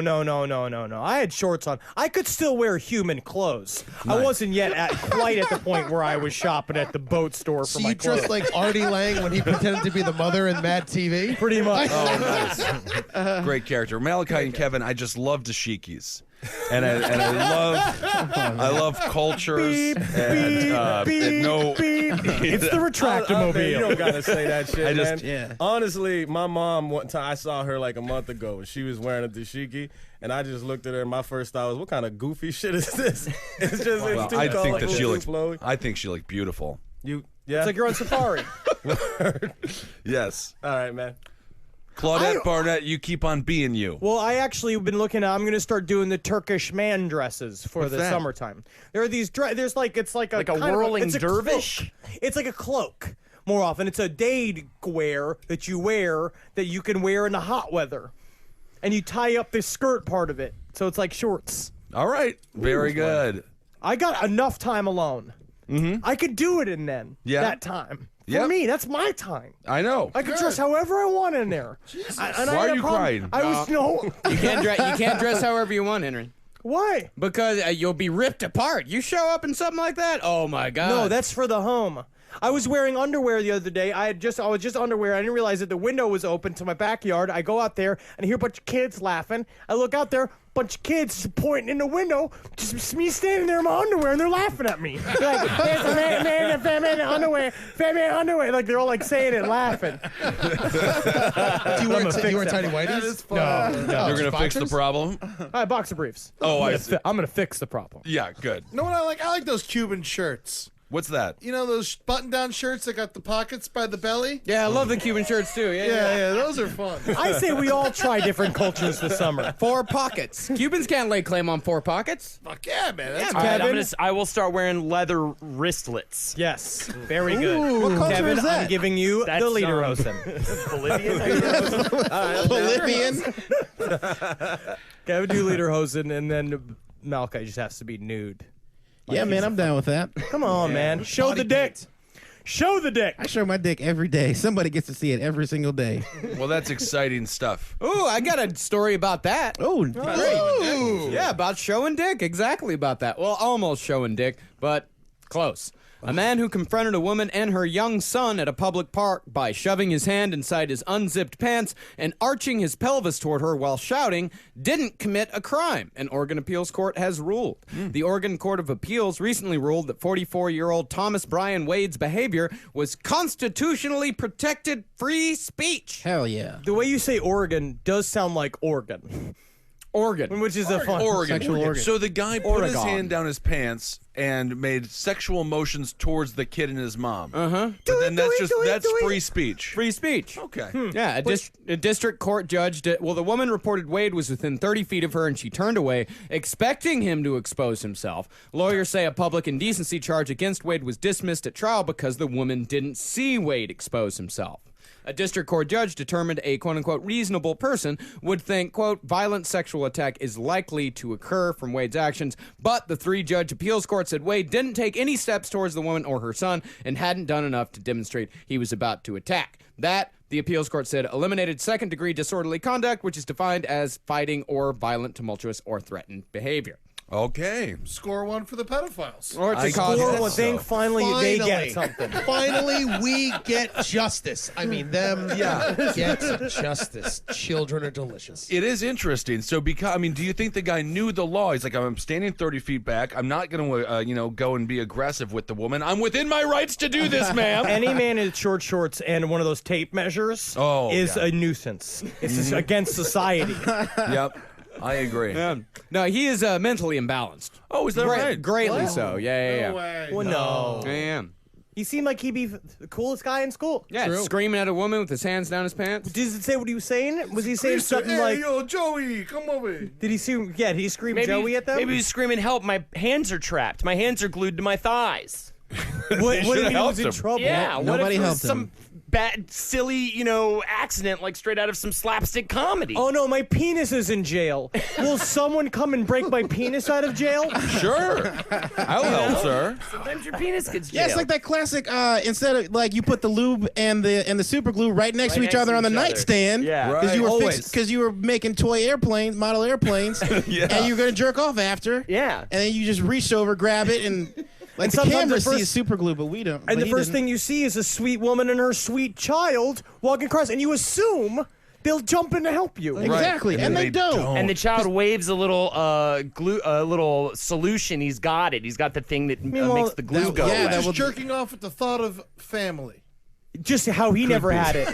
I had shorts on. I could still wear human clothes. I wasn't yet quite at the point where I was shopping at the boat store for So my you clothes. dressed like Artie Lang when he pretended to be the mother in Mad TV? Pretty much. Great character. Malachi and Kevin, I just love dashikis. And I love cultures. Beep, and, beep, and no, beep. It's the Man, you retractomobile. don't gotta say that shit, I just- man. Yeah. Honestly, my mom, one time I saw her like a month ago, and she was wearing a dashiki, and I just looked at her, and my first thought was, "What kind of goofy shit is this?" It's just well, it's too I think colorful, that she too looks. flowy. I think she looked beautiful. Yeah. It's like you're on safari. Yes, All right, man. Claudette Barnett, you keep on being you. Well, I actually have been looking at. I'm going to start doing the Turkish man dresses for the that? summertime. There are these. There's like it's like a Like a kind of whirling it's a dervish? cloak. It's like a cloak. More often, it's a day wear that you can wear in the hot weather, and you tie up the skirt part of it, so it's like shorts. All right, very good. I got enough time alone. Mm-hmm. I could do it in that time. For Yep. me, that's my time. I know. I could dress however I want in there. And I Why had are a you problem. crying? I was no. You can't dress however you want, Henry. Why? Because you'll be ripped apart. You show up in something like that? Oh my God. No, that's for the home. I was wearing underwear the other day. I was just underwear. I didn't realize that the window was open to my backyard. I go out there and I hear a bunch of kids laughing. I look out there, bunch of kids pointing in the window. Just me standing there in my underwear, and they're laughing at me. They're like, "There's a man in underwear, fat man underwear." Like they're all like saying it, laughing. Do you wear tiny whities? That is fun. No, You're gonna fix the problem. boxer briefs. Oh, I see. I'm gonna fix the problem. Yeah, good. You know what I like? I like those Cuban shirts. What's that? You know those button-down shirts that got the pockets by the belly? Yeah, I love the Cuban shirts too. Yeah, those are fun. I say we all try different cultures this summer. 4 pockets. Cubans can't lay claim on 4 pockets. Fuck yeah, man. That's All right, Kevin? I will start wearing leather wristlets. Yes, very good. What culture Kevin, is that? I'm giving you That's, the Lederhosen. Bolivian, I guess. Bolivian. Kevin, do Lederhosen, and then Malachi just has to be nude. Yeah, man, I'm down with that. Come on, man. Show the dick. Show the dick. I show my dick every day. Somebody gets to see it every single day. Well, that's exciting stuff. Ooh, I got a story about that. Oh, great. Yeah, about showing dick. Exactly about that. Well, almost showing dick, but close. A man who confronted a woman and her young son at a public park by shoving his hand inside his unzipped pants and arching his pelvis toward her while shouting didn't commit a crime, an Oregon appeals court has ruled. The Oregon Court of Appeals recently ruled that 44-year-old Thomas Brian Wade's behavior was constitutionally protected free speech. Hell yeah. The way you say Oregon does sound like Oregon, Oregon. which is a fun Oregon. sexual organ. So the guy put his Oregon. hand down his pants and made sexual motions towards the kid and his mom. Uh-huh. But then that's do it, that's do it. free speech. Free speech. Okay. Yeah, a district court judge did. Well, the woman reported Wade was within 30 feet of her and she turned away, expecting him to expose himself. Lawyers say a public indecency charge against Wade was dismissed at trial because the woman didn't see Wade expose himself. A district court judge determined a quote-unquote reasonable person would think, quote, violent sexual attack is likely to occur from Wade's actions, but the 3-judge appeals court said Wade didn't take any steps towards the woman or her son and hadn't done enough to demonstrate he was about to attack. That, the appeals court said, eliminated second-degree disorderly conduct, which is defined as fighting or violent, tumultuous, or threatened behavior. Okay. Score one for the pedophiles. Or it's I a cause. guess Or one thing, so. finally they get something. Finally, we get justice. I mean, them get justice. Children are delicious. It is interesting. So, because do you think the guy knew the law? He's like, I'm standing 30 feet back. I'm not going to, go and be aggressive with the woman. I'm within my rights to do this, ma'am. Any man in short shorts and one of those tape measures Oh, is yeah. a nuisance. It's just against society. Yep. I agree. No, he is mentally imbalanced. Oh, is that right? Greatly so. Yeah. No way. Well, no. Yeah. He seemed like he'd be the coolest guy in school. Yeah, screaming at a woman with his hands down his pants. Does it say what he was saying? Was he saying something Hey, like? yo, Joey, come over. Did he see? Yeah, did he scream Joey at them? Maybe he was screaming, "Help! My hands are trapped. My hands are glued to my thighs." What do you mean he was in him. trouble? Yeah, what Nobody if it was helped him. some bad, silly, accident like straight out of some slapstick comedy? Oh no, my penis is in jail. Will someone come and break my penis out of jail? Sure. I'll help, sir. Sometimes your penis gets Yeah, jailed. it's like that classic. Instead of like you put the lube and the super glue right next to each other on the nightstand. Yeah. because you were Always. because you were making toy airplanes, model airplanes, and you're gonna jerk off after. Yeah. and then you just reach over, grab it, and like And the sometimes camera the first- sees super glue, but we don't. And the first thing you see is a sweet woman and her sweet child walking across, and you assume they'll jump in to help you. exactly, and they don't. And the child waves a little a little solution. He's got it. He's got the thing that makes the glue go yeah, away. that will- Jerking off at the thought of family. Just how he never had it.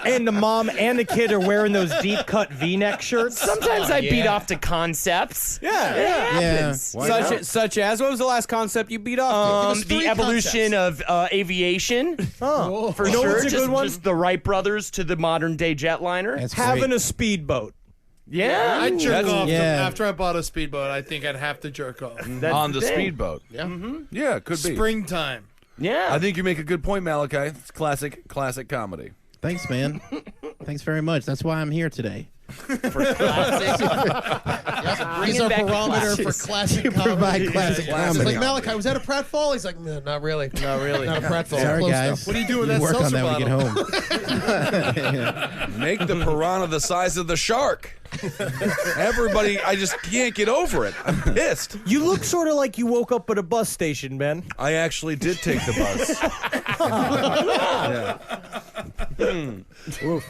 And the mom and the kid are wearing those deep cut V-neck shirts. Sometimes I beat off to concepts. Yeah. It happens. Such as, what was the last concept you beat off to? The evolution of aviation, for You know sure. what's a good one? Just the Wright brothers to the modern day jetliner. That's Having great. a speedboat. Yeah, I'd jerk off yeah. after I bought a speedboat. I think I'd have to jerk off. That's On the thing. speedboat. Yeah. Yeah, could be. Springtime. Yeah, I think you make a good point, Malachi. It's classic comedy. Thanks, man. Thanks very much. That's why I'm here today. He's our back barometer for classes. classic Provide comedy. classic He's comedy. like, Malachi, was that a pratfall? He's like, no, not really. Not really. Not a pratfall. Sorry, Close guys. though. What do you do with that Work on seltzer that when bottle? we get home. Make the piranha the size of the shark. Everybody, I just can't get over it. I'm pissed. You look sort of like you woke up at a bus station, Ben. I actually did take the bus.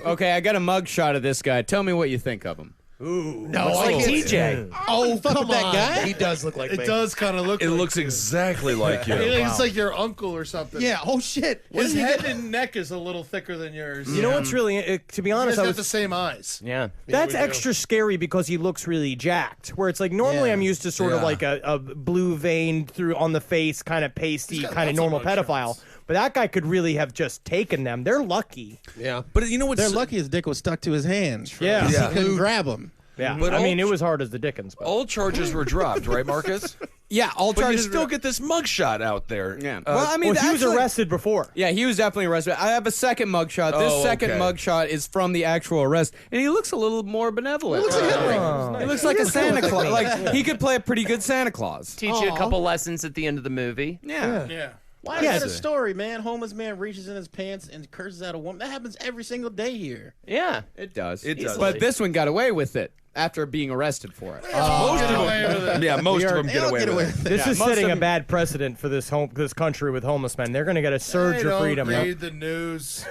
Okay, I got a mug shot of this guy. Tell me what you think of him. No, Looks I like can't- TJ. Oh, come on. that guy? He does look like It me. does kind of look It like looks exactly like you. It's like your uncle or something. Yeah. Oh shit. What His did he head get? and neck is a little thicker than yours. You know what's really, to be You honest, guys I got was. the same eyes. Yeah. That's we do. extra scary because he looks really jacked. Where it's like normally Yeah. I'm used to sort of Yeah. like a blue vein through on the face, kind of pasty, got kind of lots of normal mug pedophile. shots. But that guy could really have just taken them. They're lucky. Yeah. But you know what's They're lucky his dick was stuck to his hands. Yeah. 'Cause Yeah. He couldn't grab him. Yeah. But I all- mean, it was hard as the Dickens. But. all charges were dropped, right, Marcus? Yeah, all But you charges. still get this mugshot out there. Yeah. Well, I mean, Well, he was actually- arrested before. Yeah, he was definitely arrested. I have a second mugshot. This Oh, second okay. mugshot is from the actual arrest, and he looks a little more benevolent. He looks like a Santa Claus. Like he could play a pretty good Santa Claus. Teach you a couple lessons at the end of the movie. Yeah. Yeah. Why is that a story, man? Homeless man reaches in his pants and curses at a woman. That happens every single day here. Yeah. It does. It does. But this one got away with it after being arrested for it. Most of them, yeah, most of them get away with it. This is most setting of a them- bad precedent for this country with homeless men. They're going to get a surge They of don't freedom. read the news.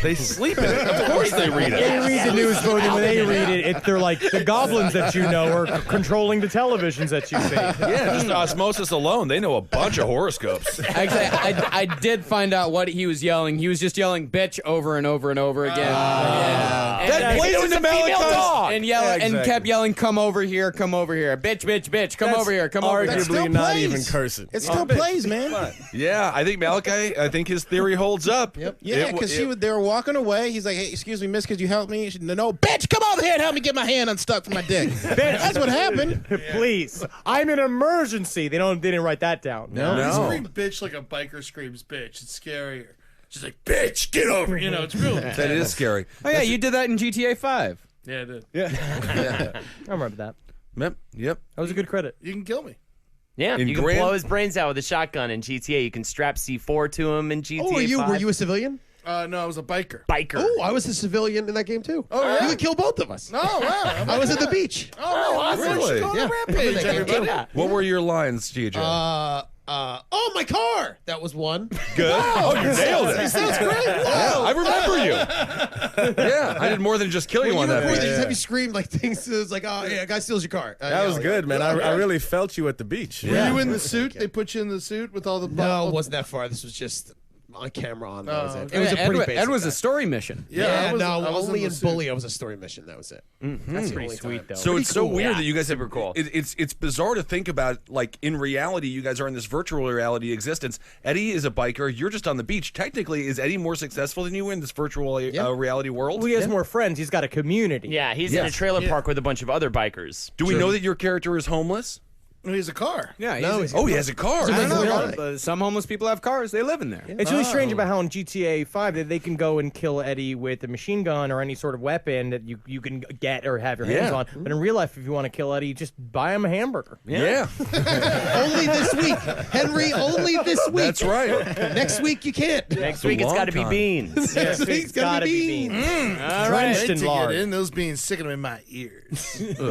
They sleep in it. Of course they read They it. read the news, but when they read it, they're like the goblins that you know are controlling the televisions that you see. Yeah, just osmosis alone, they know a bunch of horoscopes. Actually, I did find out what he was yelling. He was just yelling "bitch" over and over and over again. That plays it was into a female Malachi's- dog. And yelling Yeah, and exactly. kept yelling, "Come over here, come over here, bitch, bitch, bitch, come That's over here, come over here." Arguably still not plays. even cursing. It still plays, man. Yeah, I think Malachi, I think his theory holds up. Yeah, It- because it- they were walking away. He's like, "Hey, excuse me, miss, could you help me?" She, no, bitch, come over here and help me get my hand unstuck from my dick. That's what happened. Please, I'm in emergency. They didn't write that down. No. They scream bitch like a biker screams bitch. It's scarier. She's like, bitch, get over. You know, it's real. that is scary. Oh yeah, you did that in GTA 5. Yeah, it did. I remember that. Yep. That was a good credit. You can kill me. Yeah, In you can Grand- blow his brains out with a shotgun in GTA. You can strap C4 to him in GTA. Oh, were you a civilian? No, I was a biker. biker? Oh, I was a civilian in that game too. Oh, yeah? You could kill both of us. Oh, wow. I was at the beach. Oh, awesome. Really? Go on Yeah. a rampage, everybody. What were your lines, TJ? Oh, my car. That was one. Good. Oh, you nailed it. Sounds great. Yeah, I remember you. Yeah, I did more than just kill you on that They beach. just have you scream like things. It's like, oh yeah, a guy steals your car. That was good, man. I really felt you at the beach. Were you in the suit? They put you in the suit with all the No, it wasn't that far. This was just on camera on. That was it. okay. It was a pretty basic. Ed was a guy. story mission. Yeah, Only in Bully, it was a story mission. That was it. That's pretty sweet, though. So it's so weird that you guys super cool. It's bizarre to think about. Like in reality, you guys are in this virtual reality existence. Eddie is a biker. You're just on the beach. Technically, is Eddie more successful than you in this virtual reality world? Well, he has more friends. He's got a community. Yeah, he's in a trailer park with a bunch of other bikers. Do we know that your character is homeless? He's a car. Yeah. He has a car. I don't know. Some homeless people have cars. They live in there. It's really strange about how in GTA 5 that they can go and kill Eddie with a machine gun or any sort of weapon that you can get or have your hands on. But in real life, if you want to kill Eddie, just buy him a hamburger. Yeah. Only this week, Henry. Only this week. That's right. Next week you can't. Next week, it's got to be beans. Next week's gotta be beans. All right, To in get lard. in, those beans sticking them in my ears. All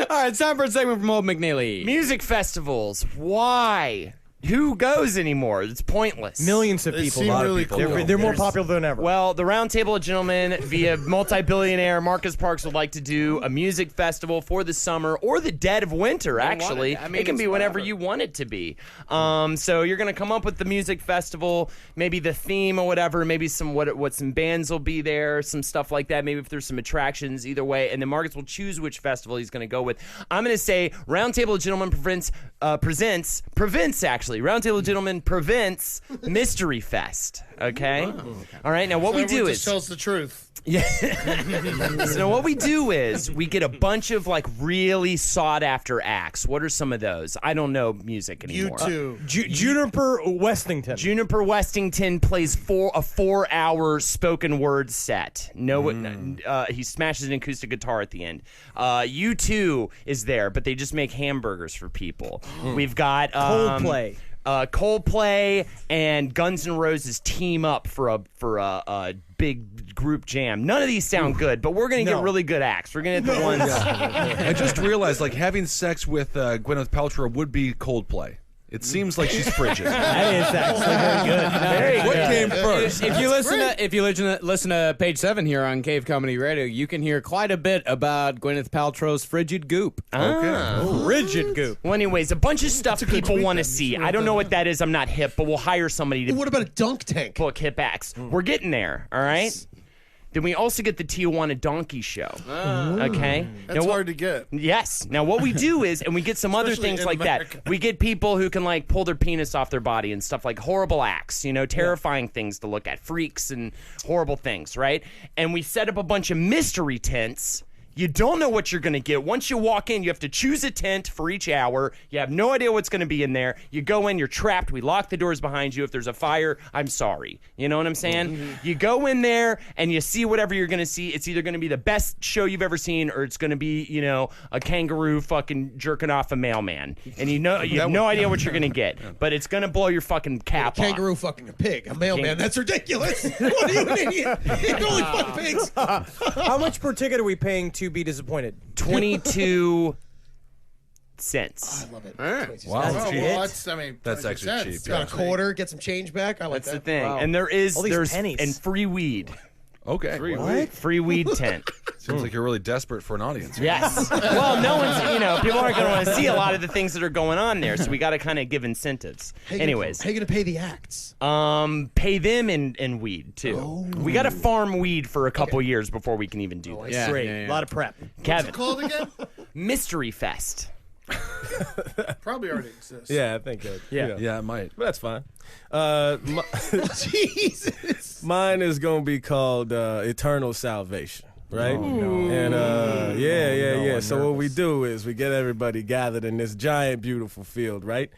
right, it's time for a segment from Holden McNeely. Music festivals. Why? Who goes anymore? It's pointless. Millions of They people. seem love it. really cool. They're more popular than ever. Well, the Roundtable of Gentlemen via multi-billionaire Marcus Parks would like to do a music festival for the summer or the dead of winter, actually. It can be whenever you want it to be. So you're going to come up with the music festival, maybe the theme or whatever, maybe what some bands will be there, some stuff like that, maybe if there's some attractions, either way, and then Marcus will choose which festival he's going to go with. I'm going to say Roundtable of Gentlemen prevents Roundtable of Gentlemen prevents Mystery Fest. Okay? All right, now what we do is... tells the truth. Yeah. So what we do is we get a bunch of like really sought after acts. What are some of those? I don't know music anymore. Juniper Westington. Juniper Westington plays a 4-hour spoken word set. He smashes an acoustic guitar at the end. U2 is there, but they just make hamburgers for people. We've got Coldplay. Coldplay and Guns N' Roses team up for a big group jam. None of these sound good, but we're gonna get really good acts. We're gonna get the ones. I just realized, like, having sex with Gwyneth Paltrow would be Coldplay. It seems like she's frigid. That is actually very good. Very What good. came first? If you listen to page 7 here on Cave Comedy Radio, you can hear quite a bit about Gwyneth Paltrow's frigid goop. Rigid goop. Well, anyways, a bunch of stuff people want to see. I don't know what that is. I'm not hip, but we'll hire somebody to What about a dunk tank? book hip acts. We're getting there. All right. Then we also get the Tijuana Donkey Show. Okay? That's hard to get. Yes. Now what we do is, and we get some other Especially things in like America. that. We get people who can like pull their penis off their body and stuff like horrible acts, terrifying things to look at, freaks and horrible things, right? And we set up a bunch of mystery tents. You don't know what you're going to get. Once you walk in, you have to choose a tent for each hour. You have no idea what's going to be in there. You go in, you're trapped. We lock the doors behind you. If there's a fire, I'm sorry. You know what I'm saying? You go in there and you see whatever you're going to see. It's either going to be the best show you've ever seen or it's going to be, a kangaroo fucking jerking off a mailman. And you have no idea what you're going to get. But it's going to blow your fucking cap off. Kangaroo fucking a pig. A mailman. That's ridiculous. What are you, an idiot? You can only fuck pigs. How much per ticket are we paying to be disappointed? 22 cents. I love it. Wow. That's actually cheap. Got a quarter. Get some change back. I like That's the that. thing. Wow. And there's pennies. and free weed. Okay. Free weed tent. Seems like you're really desperate for an audience. Yes. Well, no one's, people aren't going to want to see a lot of the things that are going on there, so we got to kind of give incentives. Anyways, how you gonna pay the acts? pay them in weed too. We got to farm weed for a couple years before we can even do this. Yeah, Great. yeah, yeah. A lot of prep. Kevin, Called again? Mystery Fest. Probably already exists. Yeah, I think that. Yeah. Yeah, it might. But that's fine. Jesus. Mine is going to be called Eternal Salvation, right? And yeah. So what we do is we get everybody gathered in this giant, beautiful field, right?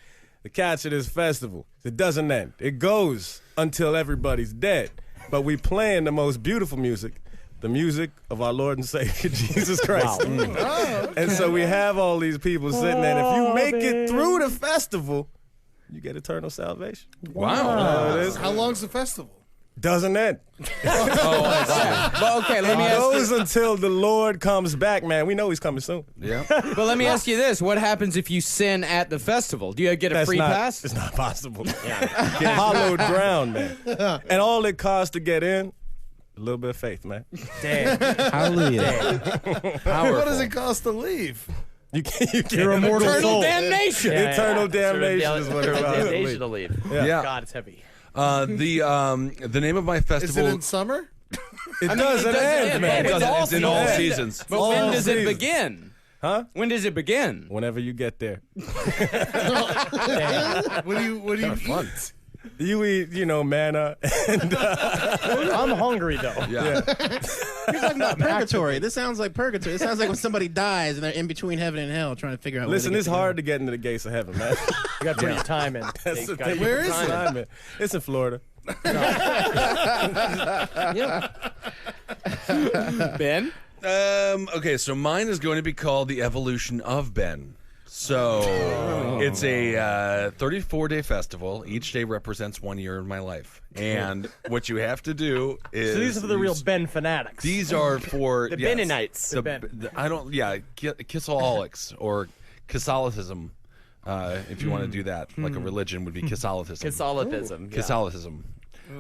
The catch of this festival, it doesn't end. It goes until everybody's dead. But we playing the most beautiful music, the music of our Lord and Savior, Jesus Christ. And so we have all these people sitting there. And if you make it through the festival, you get eternal salvation. Wow. How long's the festival? Doesn't end. Well, okay, let me It ask goes you. until the Lord comes back, man. We know he's coming soon. Yeah. But let me ask you this: what happens if you sin at the festival? Do you get a That's free not, pass? It's not possible. Hollowed ground, man. And all it costs to get in, a little bit of faith, man. Hallelujah. What does it cost to leave? You can't. Your immortal Eternal soul. damnation. Eternal damnation is what it costs. Damnation to leave. Yeah. God, it's heavy. The name of my Is festival. it in summer? It doesn't end, man. It's in all seasons. But when does it begin? Huh? When does it begin? Whenever you get there. What do you eat? You eat, manna. And, I'm hungry though. Yeah. You're talking about purgatory. This sounds like purgatory. It sounds like when somebody dies and they're in between heaven and hell trying to figure out. Listen, where it's hard to get into the gates of heaven, man. You got to put your time in. That's the thing. Where is it? Time in. It's in Florida. Ben? Okay, so mine is going to be called The Evolution of Ben. So it's a 34-day festival. Each day represents 1 year in my life. And what you have to do is... So these are for the real Ben fanatics. These are for... The yes, Bennonites. Kissaholics or Catholicism, if you want to do that. Like a religion would be Catholicism. Catholicism. Catholicism.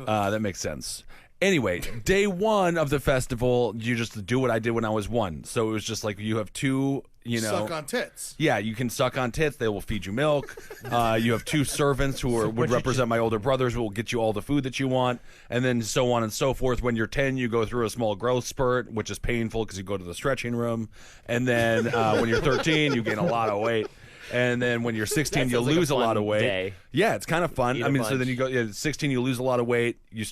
That makes sense. Anyway, day one of the festival, you just do what I did when I was 1. So it was just like you have 2, Suck on tits. Yeah, you can suck on tits. They will feed you milk. You have 2 servants who would represent my older brothers who will get you all the food that you want. And then so on and so forth. When you're 10, you go through a small growth spurt, which is painful because you go to the stretching room. And then when you're 13, you gain a lot of weight. And then when you're 16, you lose a lot of weight. Day. Yeah, it's kind of fun. Eat I a mean, so bunch. then you go 16, you lose a lot of weight. You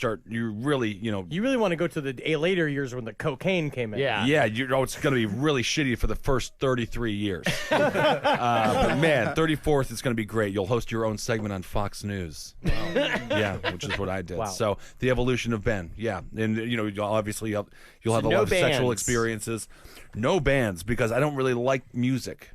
really, You really want to go to the later years when the cocaine came in. Yeah. yeah, it's going to be really shitty for the first 33 years. But man, 34th is going to be great. You'll host your own segment on Fox News. Yeah, which is what I did. Wow. So the evolution of Ben. Yeah, and obviously you'll have a no lot of sexual bands. experiences. No bands because I don't really like music.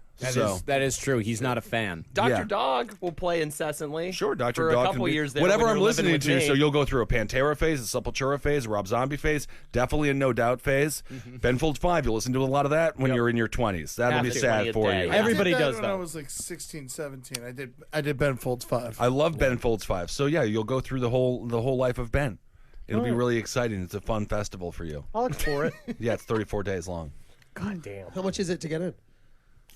That is true. He's not a fan. Dr. Yeah. Dog will play incessantly. Sure, Dr. For Dog a can couple be- years there. whatever when I'm you were living listening with to. me. So you'll go through a Pantera phase, a Sepultura phase, a Rob Zombie phase, definitely a No Doubt phase. Ben Folds 5, you'll listen to a lot of that when you're in your 20s. That'll Have be to. sad 20th for day. you. Everybody I did that does when I though. was like 16, 17. I did Ben Folds 5. I love Ben Folds 5. So yeah, you'll go through the whole life of Ben. It'll be really exciting. It's a fun festival for you. I'll look for it. Yeah, it's 34 days long. God damn. How much is it to get in?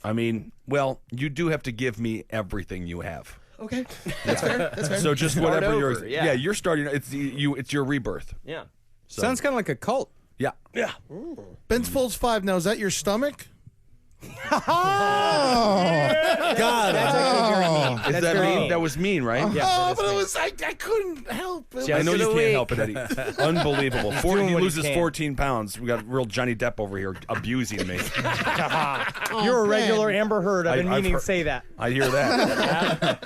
I mean, well, you do have to give me everything you have. Okay, that's fair. That's fair. So just Start whatever over, you're yeah. you're starting. It's your rebirth. Yeah. So, Sounds kind of like a cult. yeah. Ben Folds 5. Now, is that your stomach? Is that mean? That was mean, right? Oh, but it was I couldn't help it. I know for you the can't week. help it, Eddie. Unbelievable. He what he loses can. 14 pounds. We got real Johnny Depp over here abusing me. You're a regular Amber Heard. I've been I've meaning heard- to say that. I hear that.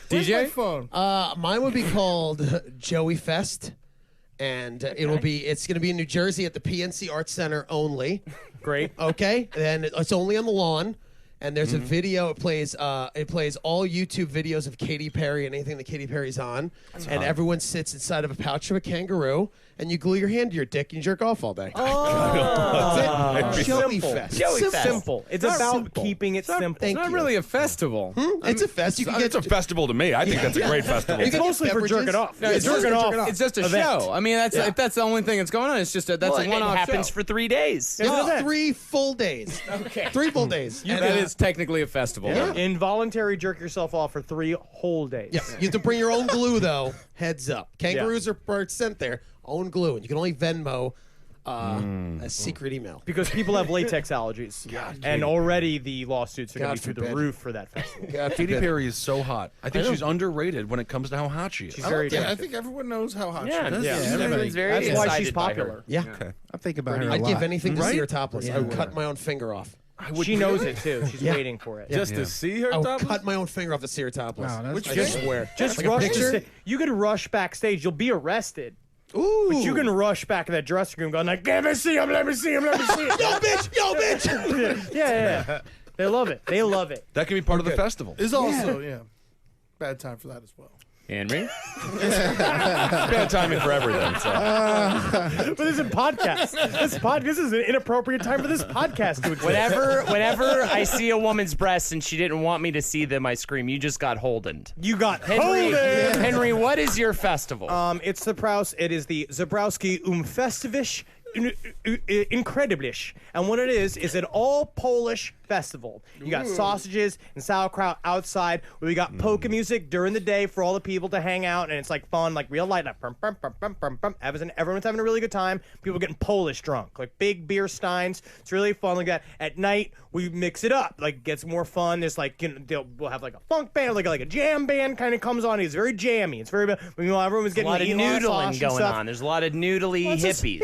Where's my DJ? phone. Mine would be called Joey Fest, and it's going to be in New Jersey at the PNC Arts Center only. Great. Okay, and it's only on the lawn. And there's a video. It plays all YouTube videos of Katy Perry and anything that Katy Perry's on. And everyone sits inside of a pouch of a kangaroo, and you glue your hand to your dick and jerk off all day. That's it. Joey Simple. Fest. Joey Fest. Simple. It's about simple. keeping it simple. Thank It's not you. really a festival. It's a fest. You can It's get a festival to me. I think that's a great festival. You It's can get mostly for beverages. jerking off. Yeah, It's it's jerking mostly off. It's just a event. show. I mean, if that's the only thing that's going on. It's just that's Well, a it one-off happens show. for 3 days. It's an event. 3 full days. Okay. 3 full days. And, That is technically a festival. Yeah. Involuntary jerk yourself off for 3 whole days. yeah, you have to bring your own glue, though. Heads up. Kangaroos are sent there. Own glue. And you can only Venmo a secret email. Because people have latex allergies. And already the lawsuits are going God to be through the forbid. roof for that festival. Katy Perry is so hot. I think she's underrated when it comes to how hot she is. She's very I attractive. think everyone knows how hot Yeah, she is. everyone's very That's why she's excited by her. popular. Yeah. Okay. I think about her a I'd lot. give anything to Right? see her topless. I would cut my own finger off. She knows it too. She's Yeah. waiting for it. Just to see her I would topless? cut my own finger off to see her topless. Wow, that's I swear. Just Like a rush to picture? you could rush backstage. You'll be arrested. Ooh. But you can rush back in that dressing room going like, let me see him, let me see him, let me see him. Yo, bitch! yeah. They love it. They love it. That can be part of the festival. Is also bad time for that as well. Henry? Bad timing for everything. So. But this is a podcast. This is an inappropriate time for this podcast to exist. Whenever I see a woman's breasts and she didn't want me to see them, I scream, "You just got Holdened." You got Henry, Holden. Henry, what is your festival? It's the Prouse. It is the Zebrowski Festivish Incrediblish. And what it is an all Polish festival. You got sausages and sauerkraut outside. We got polka music during the day for all the people to hang out, and it's like fun, like real light. Like, everyone's having a really good time. People getting Polish drunk, like big beer steins. It's really fun like that. At night, we mix it up, like it gets more fun. There's like we'll have like a funk band, like a jam band kind of comes on. It's very jammy. It's very everyone's getting a lot of noodling going stuff. on. There's a lot of noodly hippies.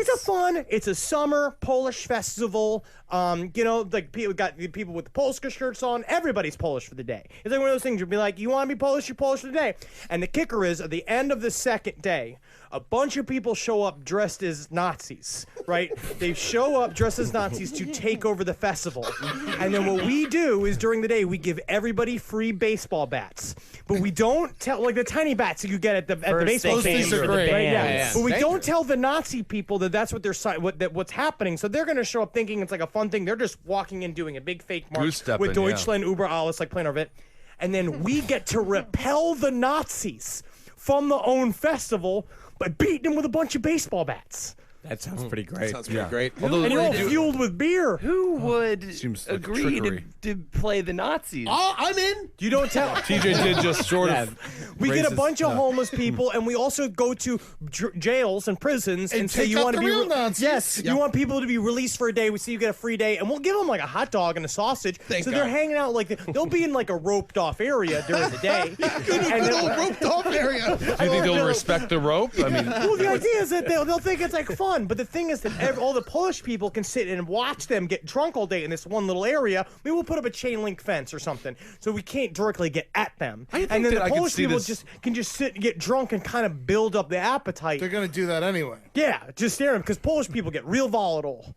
It's a summer Polish festival. Like people got people with the Polska shirts on. Everybody's Polish for the day. It's like one of those things. You'll be like, you want to be Polish? You're Polish for the day. And the kicker is, at the end of the second day, a bunch of people show up dressed as Nazis, right? They show up dressed as Nazis to take over the festival. And then what we do is during the day, we give everybody free baseball bats. But we don't tell, like the tiny bats that you get at the baseball those things game. are great. Right? Yeah. Yeah. But we don't tell the Nazi people that that's what they're what's happening. So they're going to show up thinking it's like a fun thing. They're just walking in doing a big fake march Goose-stepping, with Deutschland über alles, like playing our bit. And then we get to repel the Nazis from the own festival by beating them with a bunch of baseball bats. That sounds pretty great. Sounds pretty great. Although And you're all fueled with beer. Who would Seems like agree trickery. to play the Nazis? Oh, I'm in. You don't tell. TJ did just sort of. We get a racist bunch of stuff. homeless people, and we also go to jails and prisons and say take you out want to the be real Nazis. yes, you want people to be released for a day. We say you get a free day, and we'll give them like a hot dog and a sausage. Thank so they're God. hanging out like they'll be in like a roped off area during the day. and Little roped off area. Do you think they'll respect the rope? I mean, well, the idea is that they'll think it's like fun, but the thing is that all the Polish people can sit and watch them get drunk all day in this one little area. Maybe we'll put up a chain link fence or something, so we can't directly get at them. I think And then that the I can Polish see people this- can just sit and get drunk and kind of build up the appetite. They're gonna do that anyway. Yeah, just stare at them because Polish people get real volatile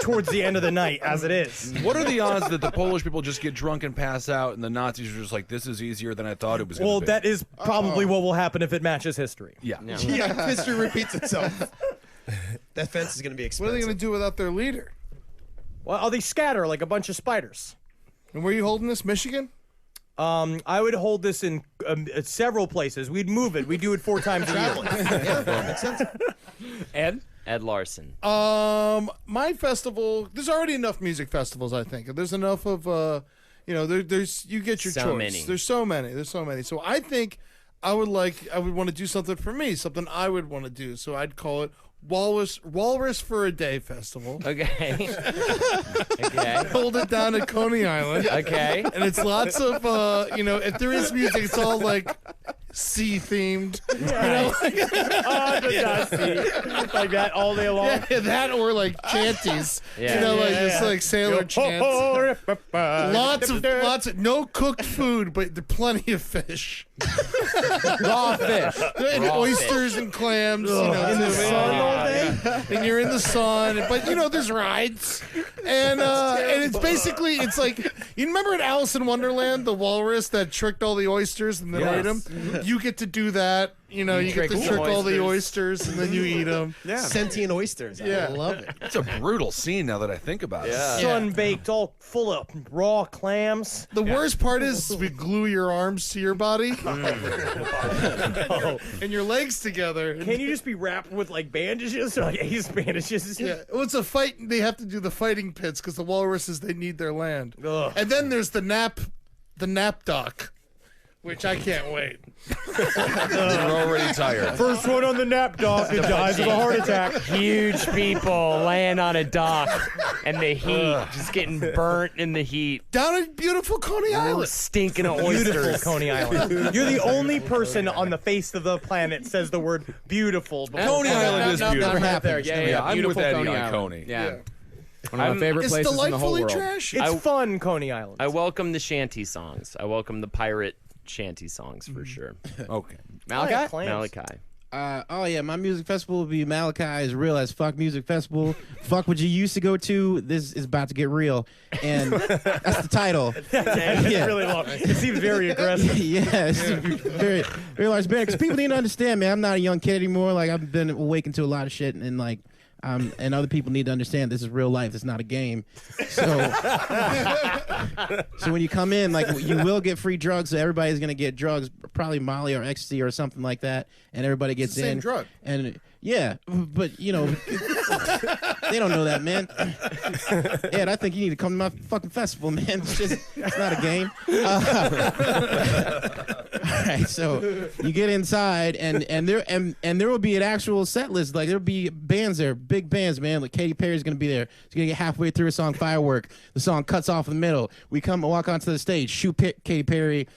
towards the end of the night, as it is. what are the odds that the Polish people just get drunk and pass out, and the Nazis are just like, "This is easier than I thought it was." Well, be. that is probably what will happen if it matches history. yeah. Yeah, history repeats itself. That fence is going to be What are expensive. they gonna do without their leader? Well, they scatter like a bunch of spiders. And where are you holding this? Michigan? I would hold this in several places. We'd move it. We do it 4 times a year. Ed Larson. My festival. There's already enough music festivals. I think there's enough of. There's you get your So choice. many. There's so many. So I think I would want to do something for me, something I would want to do. So I'd call it Walrus for a Day Festival. Okay. Okay. Hold it down at Coney Island. Okay. And it's lots of if there is music, it's all like sea themed. Like that all day long. Yeah, that or like chanties. Yeah. Just like sailor chants. Lots of no cooked food, but there plenty of fish. Raw fish. And oysters and clams, in the sun all day. And you're in the sun, but there's rides, and it's basically like you remember in Alice in Wonderland, the walrus that tricked all the oysters and then ate them. You get to do that. You get to trick all the oysters and then you eat them. Yeah. Sentient oysters. Yeah. I love it. It's a brutal scene now that I think about it. Sun baked, all full of raw clams. The worst part is we glue your arms to your body and your legs together. Can you just be wrapped with like bandages or like ace bandages? Yeah, well, it's a fight. They have to do the fighting pits because the walruses they need their land. Ugh. And then there's the nap dock, which I can't wait. You're already tired. First one on the nap dock and dies of a heart attack. Huge people laying on a dock and the heat, just getting burnt in the heat. Down in beautiful Coney Island. Stinking of Beautiful oysters. Coney Island. You're the only person on the face of the planet says the word beautiful. Coney Island is Never beautiful. happened. Yeah, I'm with beautiful Eddie Coney on Island. Coney. Yeah. One of my favorite It's places in the whole delightfully world. trashy. It's fun, Coney Island. I welcome the shanty songs. I welcome the pirate shanty songs for sure. Okay. Malachi? Clams. Malachi. Oh yeah, my music festival will be Malachi is real as fuck music festival. Fuck what you used to go to. This is about to get real, and that's the title. It's really long. It seems very aggressive. Yeah, it's a very very large band. Because people need to understand, man. I'm not a young kid anymore. Like I've been awakened to a lot of shit, and like. And other people need to understand this is real life. It's not a game. So, so when you come in, like you will get free drugs. So everybody's gonna get drugs, probably Molly or ecstasy or something like that, and everybody gets the same in. drug. And yeah, but They don't know that, man. Ed, I think you need to come to my fucking festival, man. It's not a game. All right, so you get inside, and there will be an actual set list. Like, there'll be bands there, big bands, man. Like Katy Perry's gonna be there. She's gonna get halfway through a song, Firework. The song cuts off in the middle. We come and walk onto the stage, shoot Katy Perry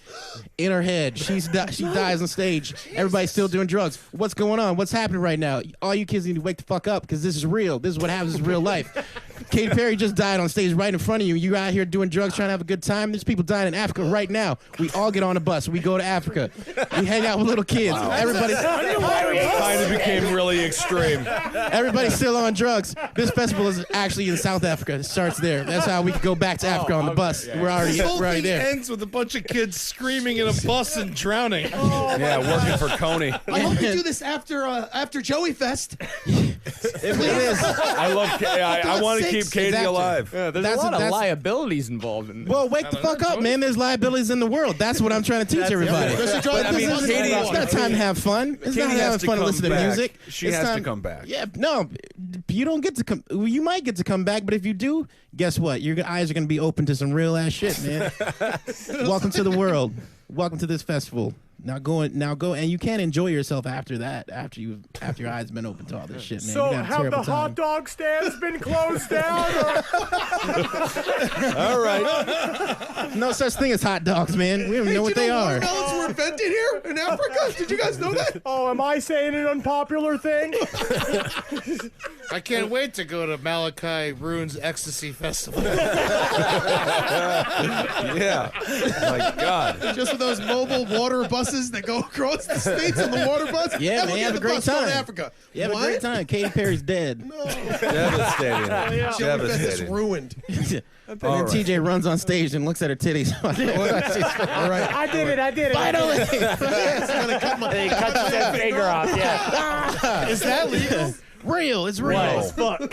in her head. She dies on stage. Everybody's still doing drugs. What's going on? What's happening right now? All you kids need to wake the fuck up, because this is real. This is what happens in real life. Katy Perry just died on stage right in front of you. You out here doing drugs, trying to have a good time. There's people dying in Africa right now. We all get on a bus. We go to Africa. We hang out with little kids. Wow. Everybody's kind of became really extreme. Everybody's still on drugs. This festival is actually in South Africa. It starts there. That's how we can go back to Africa on the bus. We're already there. Ends with a bunch of kids screaming in a bus and drowning. Yeah, working for Coney. I hope you do this after Joey Fest. It is. I want to keep Katie alive. Yeah, there's a lot of liabilities involved in this. Well, wake the fuck up, man. There's liabilities in the world. That's what I'm trying to teach everybody. It's not time to have fun. It's not having fun to listen to music. She has to come back. Yeah, no, you don't get to come. You might get to come back, but if you do, guess what? Your eyes are going to be open to some real ass shit, man. Welcome to the world. Welcome to this festival. Now go, and you can't enjoy yourself after that. After your eyes been open to all this shit, man. So have the hot dog stands been closed down? All right. No such thing as hot dogs, man. We don't know what they are. Watermelons were invented here in Africa. Did you guys know that? Oh, am I saying an unpopular thing? I can't wait to go to Malachi Rune's Ecstasy Festival. Yeah. My God. Just with those mobile water buses that go across the states on the water bus. Yeah, man, have a great time. To Africa. Yeah, have a great time. Katy Perry's dead. No. Devastating. It's ruined. And then TJ runs on stage and looks at her titties. All right. I did it. Finally. He cuts his finger off. Yeah. Is that legal? Real. It's real. As fuck. I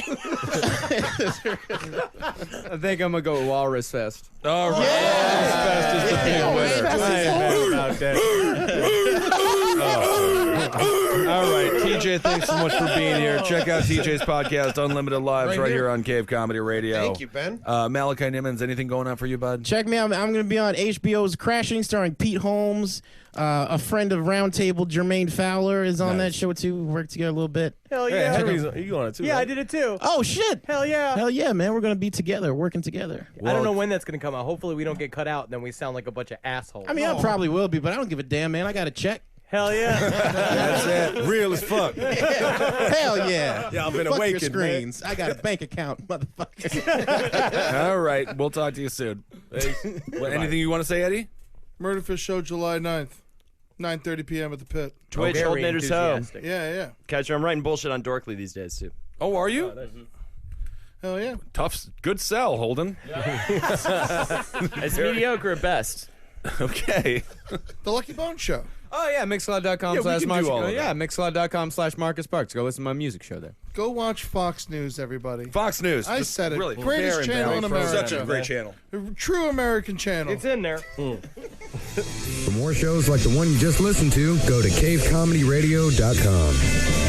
think I'm gonna go with Walrus Fest. All right. Walrus Fest is the big winner. All right, TJ, thanks so much for being here. Check out TJ's podcast, Unlimited Lives, right here on Cave Comedy Radio. Thank you, Ben. Malachi Nimmons, anything going on for you, bud? Check me out. I'm going to be on HBO's Crashing, starring Pete Holmes. A friend of Roundtable, Jermaine Fowler, is on that show, too. We worked together a little bit. Hell yeah. You on it, too? Yeah, right? I did it, too. Oh, shit. Hell yeah. Hell yeah, man. We're going to be together, working together. I don't know when that's going to come out. Hopefully we don't get cut out and then we sound like a bunch of assholes. I mean, I probably will be, but I don't give a damn, man. I got a check. Hell yeah. That's it. Real as fuck. Hell yeah. Yeah, I've been Fuck awakened, your screens. I got a bank account, motherfucker. All right, we'll talk to you soon. Anything you want to say, Eddie? Murderfish Show, July 9th. 9:30 p.m. at the Pit. Twitch, Very Holden Knitters Ho. enthusiastic. Yeah. Catch her. I'm writing bullshit on Dorkly these days, too. Oh, are you? Hell yeah. Tough, good sell, Holden. It's mediocre at best. Okay. The Lucky Bone Show. Oh yeah, mixcloud.com Yeah, we can do all of that. mixcloud.com/Marcus Parks. Go listen to my music show there. Go watch Fox News, everybody. Fox News. I Just said it. Really, Greatest very channel in America. Such a great channel. A true American channel. It's in there. For more shows like the one you just listened to, go to cavecomedyradio.com.